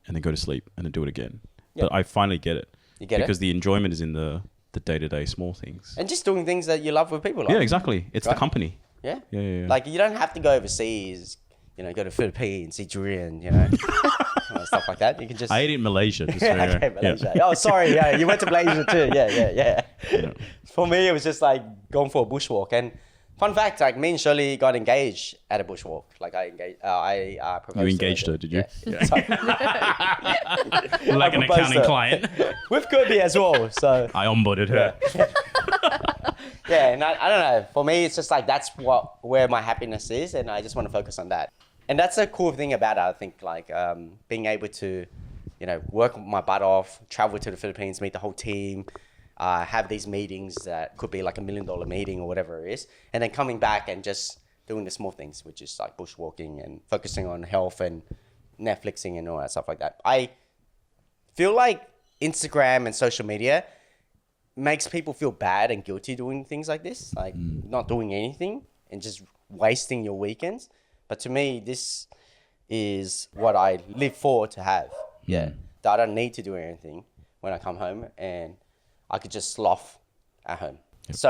and then go to sleep and then do it again. Yep. But I finally get it. You get it? Because the enjoyment is in the day-to-day small things. And just doing things that you love with people. Yeah, exactly. It's the company. Yeah. Yeah. Like you don't have to go overseas, go to Philippines, see Durian, stuff like that. You can just... I ate it in Malaysia. Just so Okay, Malaysia. Oh, sorry. Yeah, you went to Malaysia too. Yeah. For me, it was just like going for a bushwalk. And fun fact, like me and Shirley got engaged at a bushwalk. Like I proposed. You engaged her, did you? Yeah. Sorry. Like an proposed accounting her. client. With Kirby as well. So I onboarded her. yeah, and I don't know. For me, it's just like that's where my happiness is, and I just want to focus on that. And that's a cool thing about it. I think like being able to, work my butt off, travel to the Philippines, meet the whole team, have these meetings that could be like $1 million meeting or whatever it is, and then coming back and just doing the small things, which is like bushwalking and focusing on health and Netflixing and all that stuff like that. I feel like Instagram and social media makes people feel bad and guilty doing things like this, like not doing anything and just wasting your weekends. But to me, this is what I live for to have. Yeah. That I don't need to do anything when I come home and I could just sloth at home. Yep. So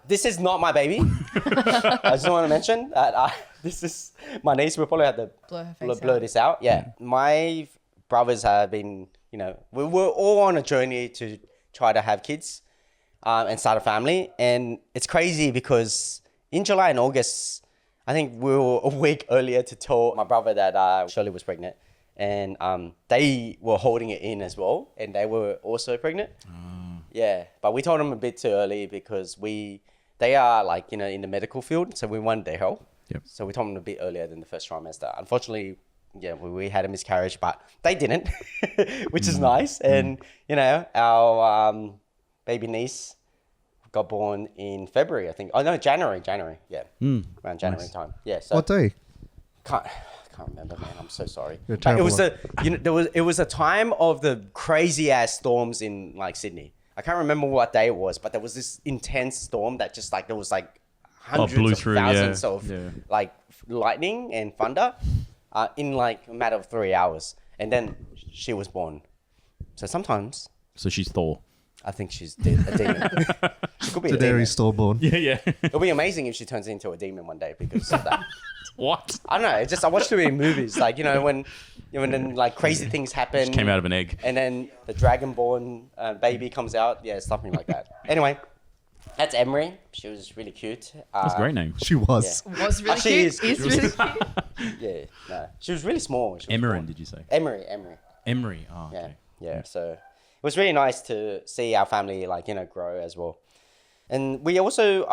this is not my baby. I just want to mention that this is my niece. We'll probably have to blur this out. Yeah. My brothers have been, we were all on a journey to try to have kids and start a family. And it's crazy because in July and August, I think we were a week earlier to tell my brother that Shirley was pregnant. And they were holding it in as well. And they were also pregnant. Yeah. But we told them a bit too early because they are like, in the medical field. So we wanted their help. Yep. So we told them a bit earlier than the first trimester. Unfortunately, we had a miscarriage, but they didn't, which is nice. And, our baby niece got born in February, I think. Oh, no, January. Yeah. Around January time. Yeah. So what day? Can't remember, man. I'm so sorry. But it was a time of the crazy ass storms in like Sydney. I can't remember what day it was, but there was this intense storm that just like, there was like hundreds of thousands of like lightning and thunder. In like a matter of 3 hours. And then she was born. So sometimes... So she's Thor. I think she's a demon. She could be a demon. stillborn. Yeah. It'll be amazing if she turns into a demon one day because of that. What? I don't know. It's just, I watch too many movies. Like, when then like crazy things happen. She came out of an egg. And then the dragonborn baby comes out. Yeah, something like that. Anyway, that's Emery. She was really cute. That's a great name. She was. Yeah. Was really Actually, cute. Is really cute. Yeah, no. She was really small. Emerin, did you say? Emery. Emery. Oh, okay. Yeah. So it was really nice to see our family grow as well. And we also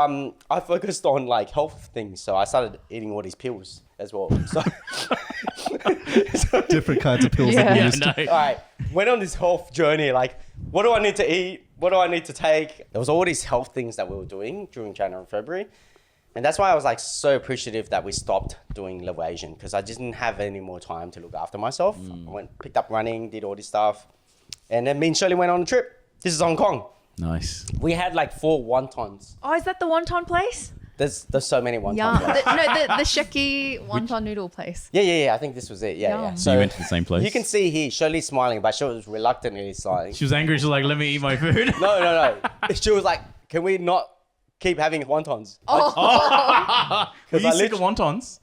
I focused on like health things, so I started eating all these pills as well. So Different kinds of pills that you used to. all right, went on this health journey. Like, what do I need to eat? What do I need to take? There was all these health things that we were doing during January and February. And that's why I was like so appreciative that we stopped doing Level Asian, because I didn't have any more time to look after myself. I picked up running, did all this stuff. And then me and Shirley went on a trip. This is Hong Kong. Nice. We had like 4 wontons. Oh, is that the wonton place? There's so many wontons. Yeah. Right? The Sheki wonton noodle place. Yeah. I think this was it. Yeah. Yum. So you went to the same place? You can see here, Shirley's smiling, but she was reluctantly smiling. She was angry. She was like, let me eat my food. No. She was like, can we not keep having wontons? Were you sick of wontons?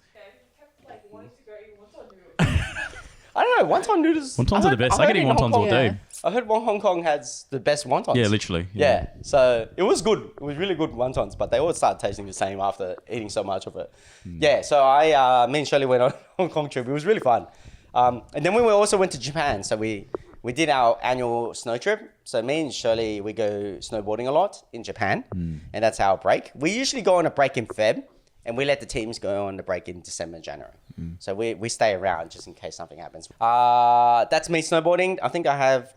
I don't know, wonton noodles. Wontons are the best. I can eat wontons all day. I heard Hong Kong has the best wontons. Yeah, literally. Yeah. So it was good. It was really good wontons, but they all started tasting the same after eating so much of it. Yeah. So me and Shirley went on a Hong Kong trip. It was really fun. And then we also went to Japan. So we did our annual snow trip. So me and Shirley, we go snowboarding a lot in Japan, and that's our break. We usually go on a break in Feb, and we let the teams go on the break in December, January. So we stay around just in case something happens. That's me snowboarding. I think I have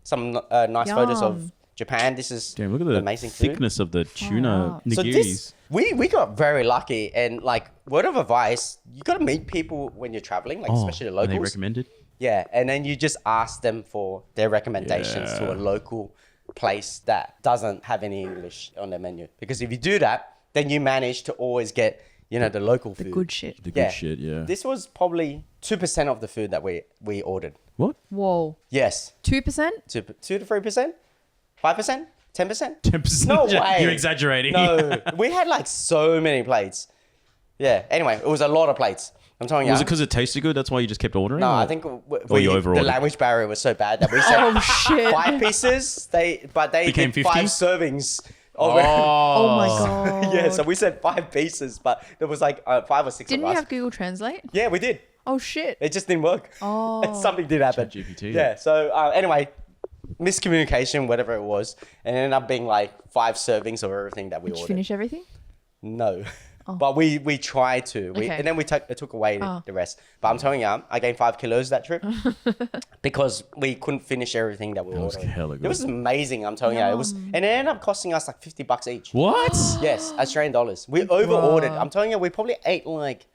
some nice photos of Japan. This is Damn, look at the amazing thickness of the tuna nigiris. So we got very lucky, and like, word of advice, you got to meet people when you're traveling, like especially the and locals. they recommended? Yeah, and then you just ask them for their recommendations to a local place that doesn't have any English on their menu. Because if you do that, then you manage to always get, the local food. The good shit. The good shit, yeah. This was probably 2% of the food that we ordered. What? Whoa. Yes. 2%? 2 to 3%? 5%? 10%? 10%? No way. You're exaggerating. No. We had like so many plates. Yeah. Anyway, it was a lot of plates. I'm telling you. Was it because it tasted good? That's why you just kept ordering? No, or? I think you overordered? the language barrier was so bad that we said Oh, shit. 5 pieces. They Became did 50? 5 servings. Oh my God. Yeah, so we said 5 pieces, but there was like 5 or 6 Didn't of you us. have Google Translate? Yeah, we did. Oh, shit. It just didn't work. Oh. Something did happen. ChatGPT. Yeah. So anyway, miscommunication, whatever it was, and it ended up being like 5 servings of everything that we Did you ordered. finish everything? No. But we tried to. Okay. And then we took away the rest. But I'm telling you, I gained 5 kilos that trip because we couldn't finish everything that we was ordered. hella It good. was amazing, I'm telling you. It was, and it ended up costing us like $50 each. What? Yes, Australian dollars. We over ordered. I'm telling you, we probably ate like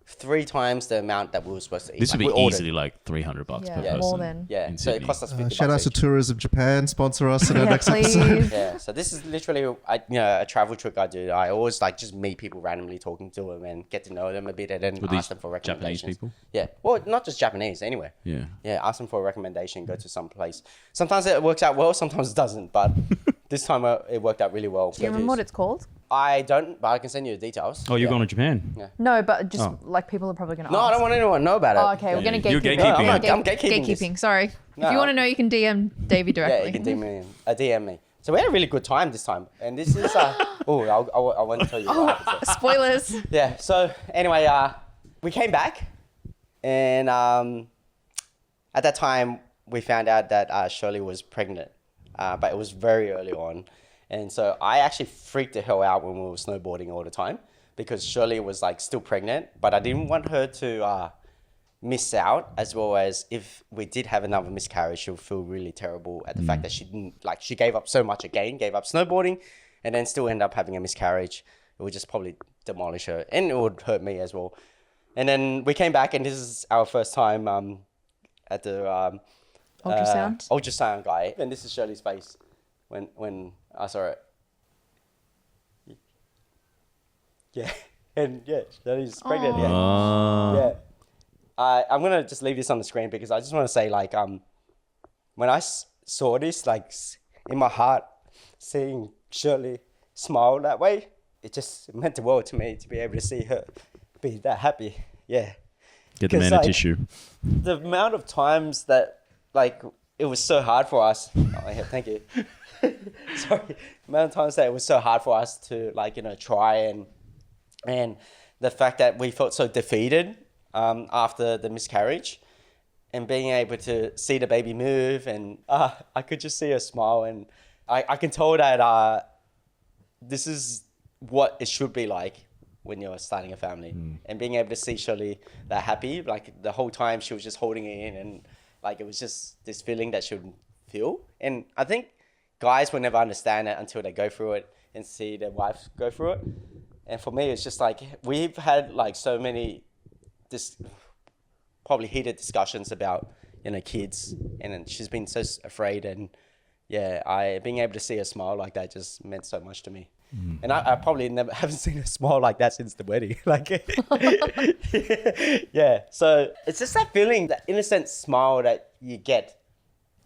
3 times the amount that we were supposed to eat. This would Like, be we ordered. easily like $300 per Yeah, person. more than. Yeah, in so it Sydney. cost us 50 Shout out bucks to each. Tourism Japan, sponsor us in our Yeah, next episode. please. Yeah, so this is literally a travel trick I do. I always like just meet people randomly, talking to them and get to know them a bit, and then With ask these them for Japanese recommendations. people? Yeah, well, not just Japanese, anyway. Yeah. Yeah, ask them for a recommendation, go to some place. Sometimes it works out well, sometimes it doesn't, but this time it worked out really well. Do you remember what it's called? I don't, but I can send you the details. Oh, you're Yeah. going to Japan? Yeah. No, but just Oh. like people are probably going to No, ask. I don't want anyone to know about it. Oh, okay. We're going to You're gatekeep. gatekeeping. No, I'm gatekeeping this. Gatekeeping. Sorry. No, if you want to know, you can DM Davie Yeah, directly. you can DM me. So we had a really good time this time. And this is, oh, I want to tell you what happened. So- Spoilers. Yeah, so anyway, we came back, and at that time, we found out that Shirley was pregnant, but it was very early on. And so I actually freaked the hell out when we were snowboarding all the time because Shirley was like still pregnant, but I didn't want her to miss out, as well as if we did have another miscarriage, she'll feel really terrible at the fact that she didn't, like, she gave up so much again, gave up snowboarding, and then still end up having a miscarriage. It would just probably demolish her, and it would hurt me as well. And then we came back, and this is our first time at the Ultrasound. ultrasound guy, and this is Shirley's face when I saw it. Yeah, and yeah, Shirley's pregnant. Yeah. Yeah. I'm gonna just leave this on the screen because I just want to say, like, when I saw this, like, in my heart, seeing Shirley smile that way, it just meant the world to me to be able to see her be that happy. Yeah. Get the man 'Cause, a like, tissue. The amount of times that, like, it was so hard for us. Oh, yeah, thank you. Sorry. The amount of times that it was so hard for us to, like, try and the fact that we felt so defeated after the miscarriage, and being able to see the baby move, and I could just see her smile, and I can tell that this is what it should be like when you're starting a family. And being able to see Shirley that happy, like the whole time she was just holding it in, and like it was just this feeling that she would feel. And I think guys will never understand it until they go through it and see their wife go through it. And for me, it's just like we've had like so many probably heated discussions about kids, and then she's been so afraid, and yeah, being able to see her smile like that just meant so much to me. And I probably haven't seen her smile like that since the wedding. Like, yeah. So it's just that feeling, that innocent smile that you get,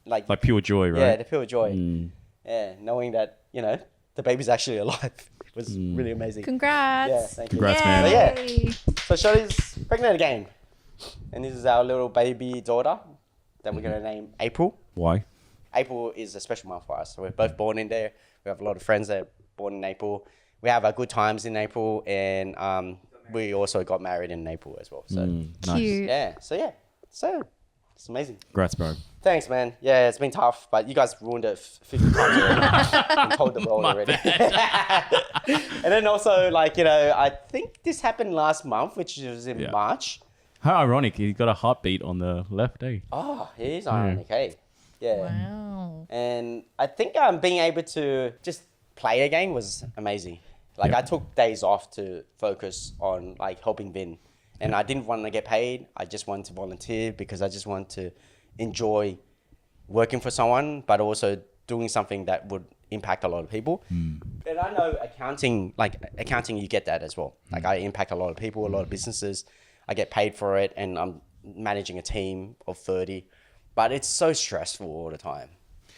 like Pure joy, right? yeah, the pure joy. Yeah, knowing that the baby's actually alive was really amazing. Congrats. Yeah, thank you. Congrats, Yay. man. So, yeah. So Shirley's pregnant again, and this is our little baby daughter that we're gonna name April. Why? April is a special month for us. So we're both born in there. We have a lot of friends that are born in April. We have our good times in April, and we also got married in April as well. So Nice. Cute. yeah, so it's amazing. Congrats, bro. Thanks, man. Yeah, it's been tough, but you guys ruined it 50 times already. And told the world already. And then also, like, I think this happened last month, which was in March. How ironic. He got a heartbeat on the left, eh? Oh, it is ironic, hey? Yeah. Wow. And I think being able to just play again was amazing. Like, Yeah. I took days off to focus on, like, helping Vin. And I didn't want to get paid. I just wanted to volunteer because I just wanted to enjoy working for someone, but also doing something that would impact a lot of people. And I know accounting, you get that as well. Like, I impact a lot of people, a lot of businesses. I get paid for it, and I'm managing a team of 30. But it's so stressful all the time.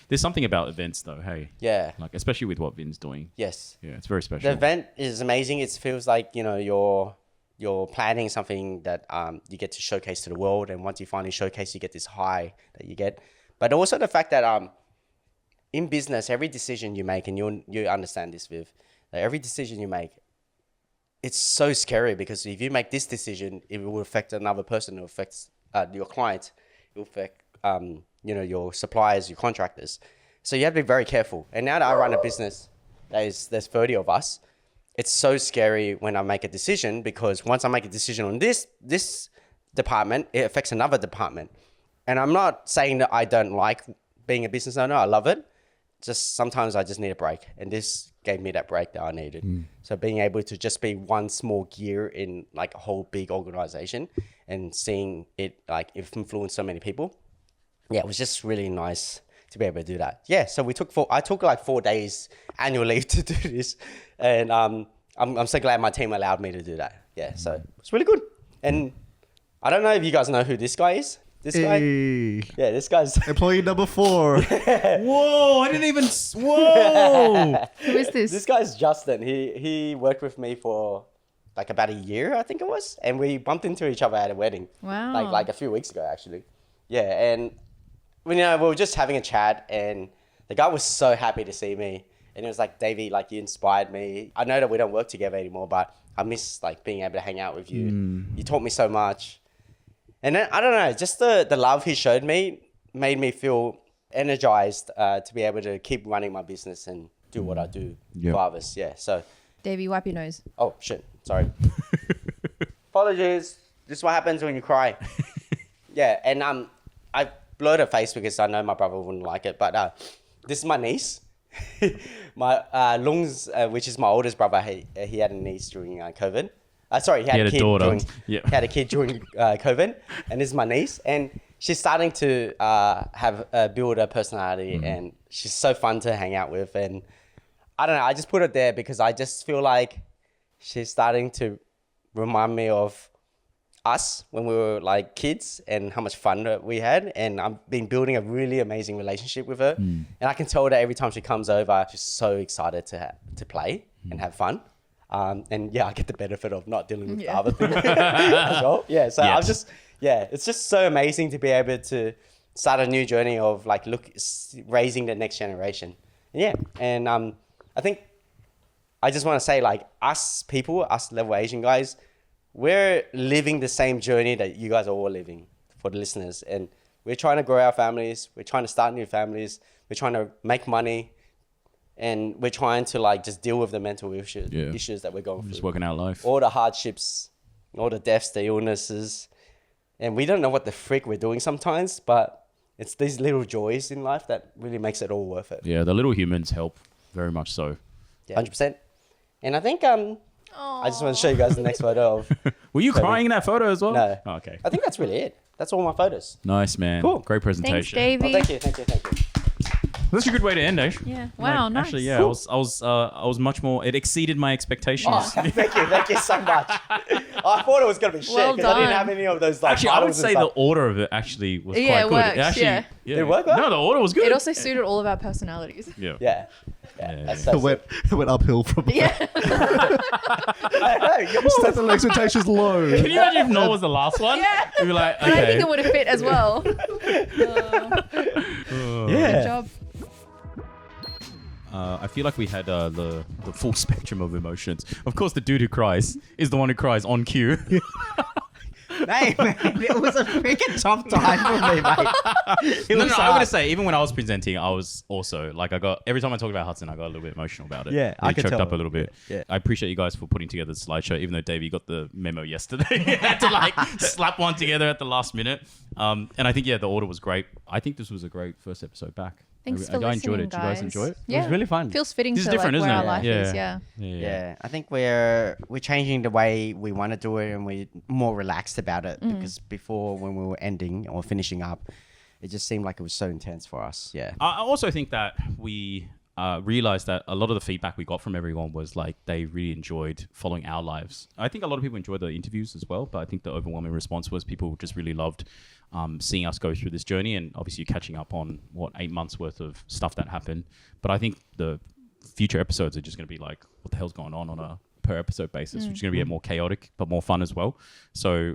There's something about events, though, hey? Yeah. Like, especially with what Vin's doing. Yes. Yeah, it's very The special. event is amazing. It feels like, you're planning something that you get to showcase to the world. And once you finally showcase, you get this high that you get. But also the fact that in business, every decision you make, and you understand this, Viv, that every decision you make, it's so scary, because if you make this decision, it will affect another person. It will affect your client. It will affect your suppliers, your contractors. So you have to be very careful. And now that I run a business, there's 30 of us. It's so scary when I make a decision, because once I make a decision on this department, it affects another department. And I'm not saying that I don't like being a business owner. I love it. just sometimes I just need a break, and this gave me that break that I needed. So being able to just be one small gear in like a whole big organization and seeing it like influence so many people, yeah, it was just really nice to be able to do that. Yeah, so I took like 4 days annual leave to do this, and I'm so glad my team allowed me to do that. Yeah, so it's really good. And I don't know if you guys know who this guy is. This guy, yeah, this guy's Employee number 4. Whoa! I didn't even. Whoa! Who is this? This guy's Justin. He worked with me for like about a year, I think it was, and we bumped into each other at a wedding. Wow. Like a few weeks ago, actually. Yeah, and we were just having a chat, and the guy was so happy to see me, and it was like, Davie, like you inspired me. I know that we don't work together anymore, but I miss like being able to hang out with you. You taught me so much. And then, I don't know, just the love he showed me made me feel energized to be able to keep running my business and do what I do for others. Yeah, so. Davie, wipe your nose. Oh, shit. Sorry. Apologies. This is what happens when you cry. Yeah, and I blurred her face because I know my brother wouldn't like it, but this is my niece. My Lungs, which is my oldest brother, he had a niece during COVID. Sorry, he had a kid daughter. He had a kid during COVID, and this is my niece, and she's starting to build a personality, and she's so fun to hang out with, and I don't know, I just put it there because I just feel like she's starting to remind me of us when we were like kids and how much fun that we had, and I've been building a really amazing relationship with her, and I can tell that every time she comes over, she's so excited to play and have fun. And yeah, I get the benefit of not dealing with the other thing as well. Yeah, so I was just, it's just so amazing to be able to start a new journey of like raising the next generation. Yeah, and I think I just want to say like us level Asian guys, we're living the same journey that you guys are all living for the listeners, and we're trying to grow our families, we're trying to start new families, we're trying to make money. And we're trying to like just deal with the mental issues that we're going through. Just working out life. All the hardships, all the deaths, the illnesses. And we don't know what the frick we're doing sometimes, but it's these little joys in life that really makes it all worth it. Yeah, the little humans help very much so. Yeah, 100%. And I think I just want to show you guys the next photo of... Were you crying in that photo as well? No. Oh, okay. I think that's really it. That's all my photos. Nice, man. Cool. Great presentation. Thanks, Davie. Oh, thank you. That's a good way to end, Ash. Yeah. Wow, nice. Actually, yeah, Cool. I was much more. It exceeded my expectations. Oh, thank you so much. I thought it was gonna be shit Well because I didn't done. have any of those like Actually, I would titles and say the stuff. order of it actually was Yeah, quite it good. works, Actually, yeah. yeah. Did it work well? No, the order was good. It also suited all of our personalities. Yeah. Yeah. That's so It went uphill from there. Yeah. I know, you're Set the expectations low. Can you imagine if Noel was the last one? Yeah. We'd be like, And I think okay. it would have fit as well. Good job. I feel like we had the full spectrum of emotions. Of course, the dude who cries is the one who cries on cue. Mate, it was a freaking tough time for me, mate. No, I want to say, even when I was presenting, I was also like, every time I talked about Hudson, I got a little bit emotional about it. Yeah, I Really could choked tell. up a little bit. Yeah. I appreciate you guys for putting together the slideshow, even though Davey got the memo yesterday. Had to like slap one together at the last minute. And I think, the order was great. I think this was a great first episode back. Thanks for I listening, enjoyed it. Did you guys guys. enjoy it? Yeah. It was really fun. Feels fitting This is to different, like isn't where it? our life is. Yeah. Yeah. Yeah, I think we're changing the way we want to do it, and we're more relaxed about it because before, when we were ending or finishing up, it just seemed like it was so intense for us. Yeah. I also think that we realized that a lot of the feedback we got from everyone was like they really enjoyed following our lives. I think a lot of people enjoyed the interviews as well, but I think the overwhelming response was people just really loved seeing us go through this journey, and obviously catching up on 8 months worth of stuff that happened. But I think the future episodes are just going to be like, what the hell's going on a per episode basis, which is going to be more chaotic but more fun as well. So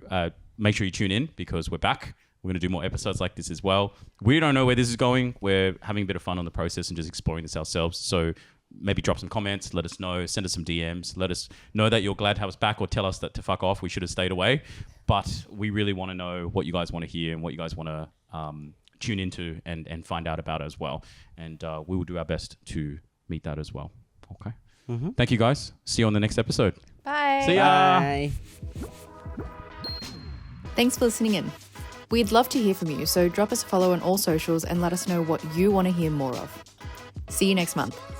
make sure you tune in because we're back. We're going to do more episodes like this as well. We don't know where this is going. We're having a bit of fun on the process and just exploring this ourselves. So maybe drop some comments, let us know, send us some DMs, let us know that you're glad to have us back, or tell us that to fuck off, we should have stayed away. But we really want to know what you guys want to hear and what you guys want to tune into and find out about as well. And we will do our best to meet that as well. Okay. Thank you guys. See you on the next episode. Bye. See ya. Bye. Thanks for listening in. We'd love to hear from you, so drop us a follow on all socials and let us know what you want to hear more of. See you next month.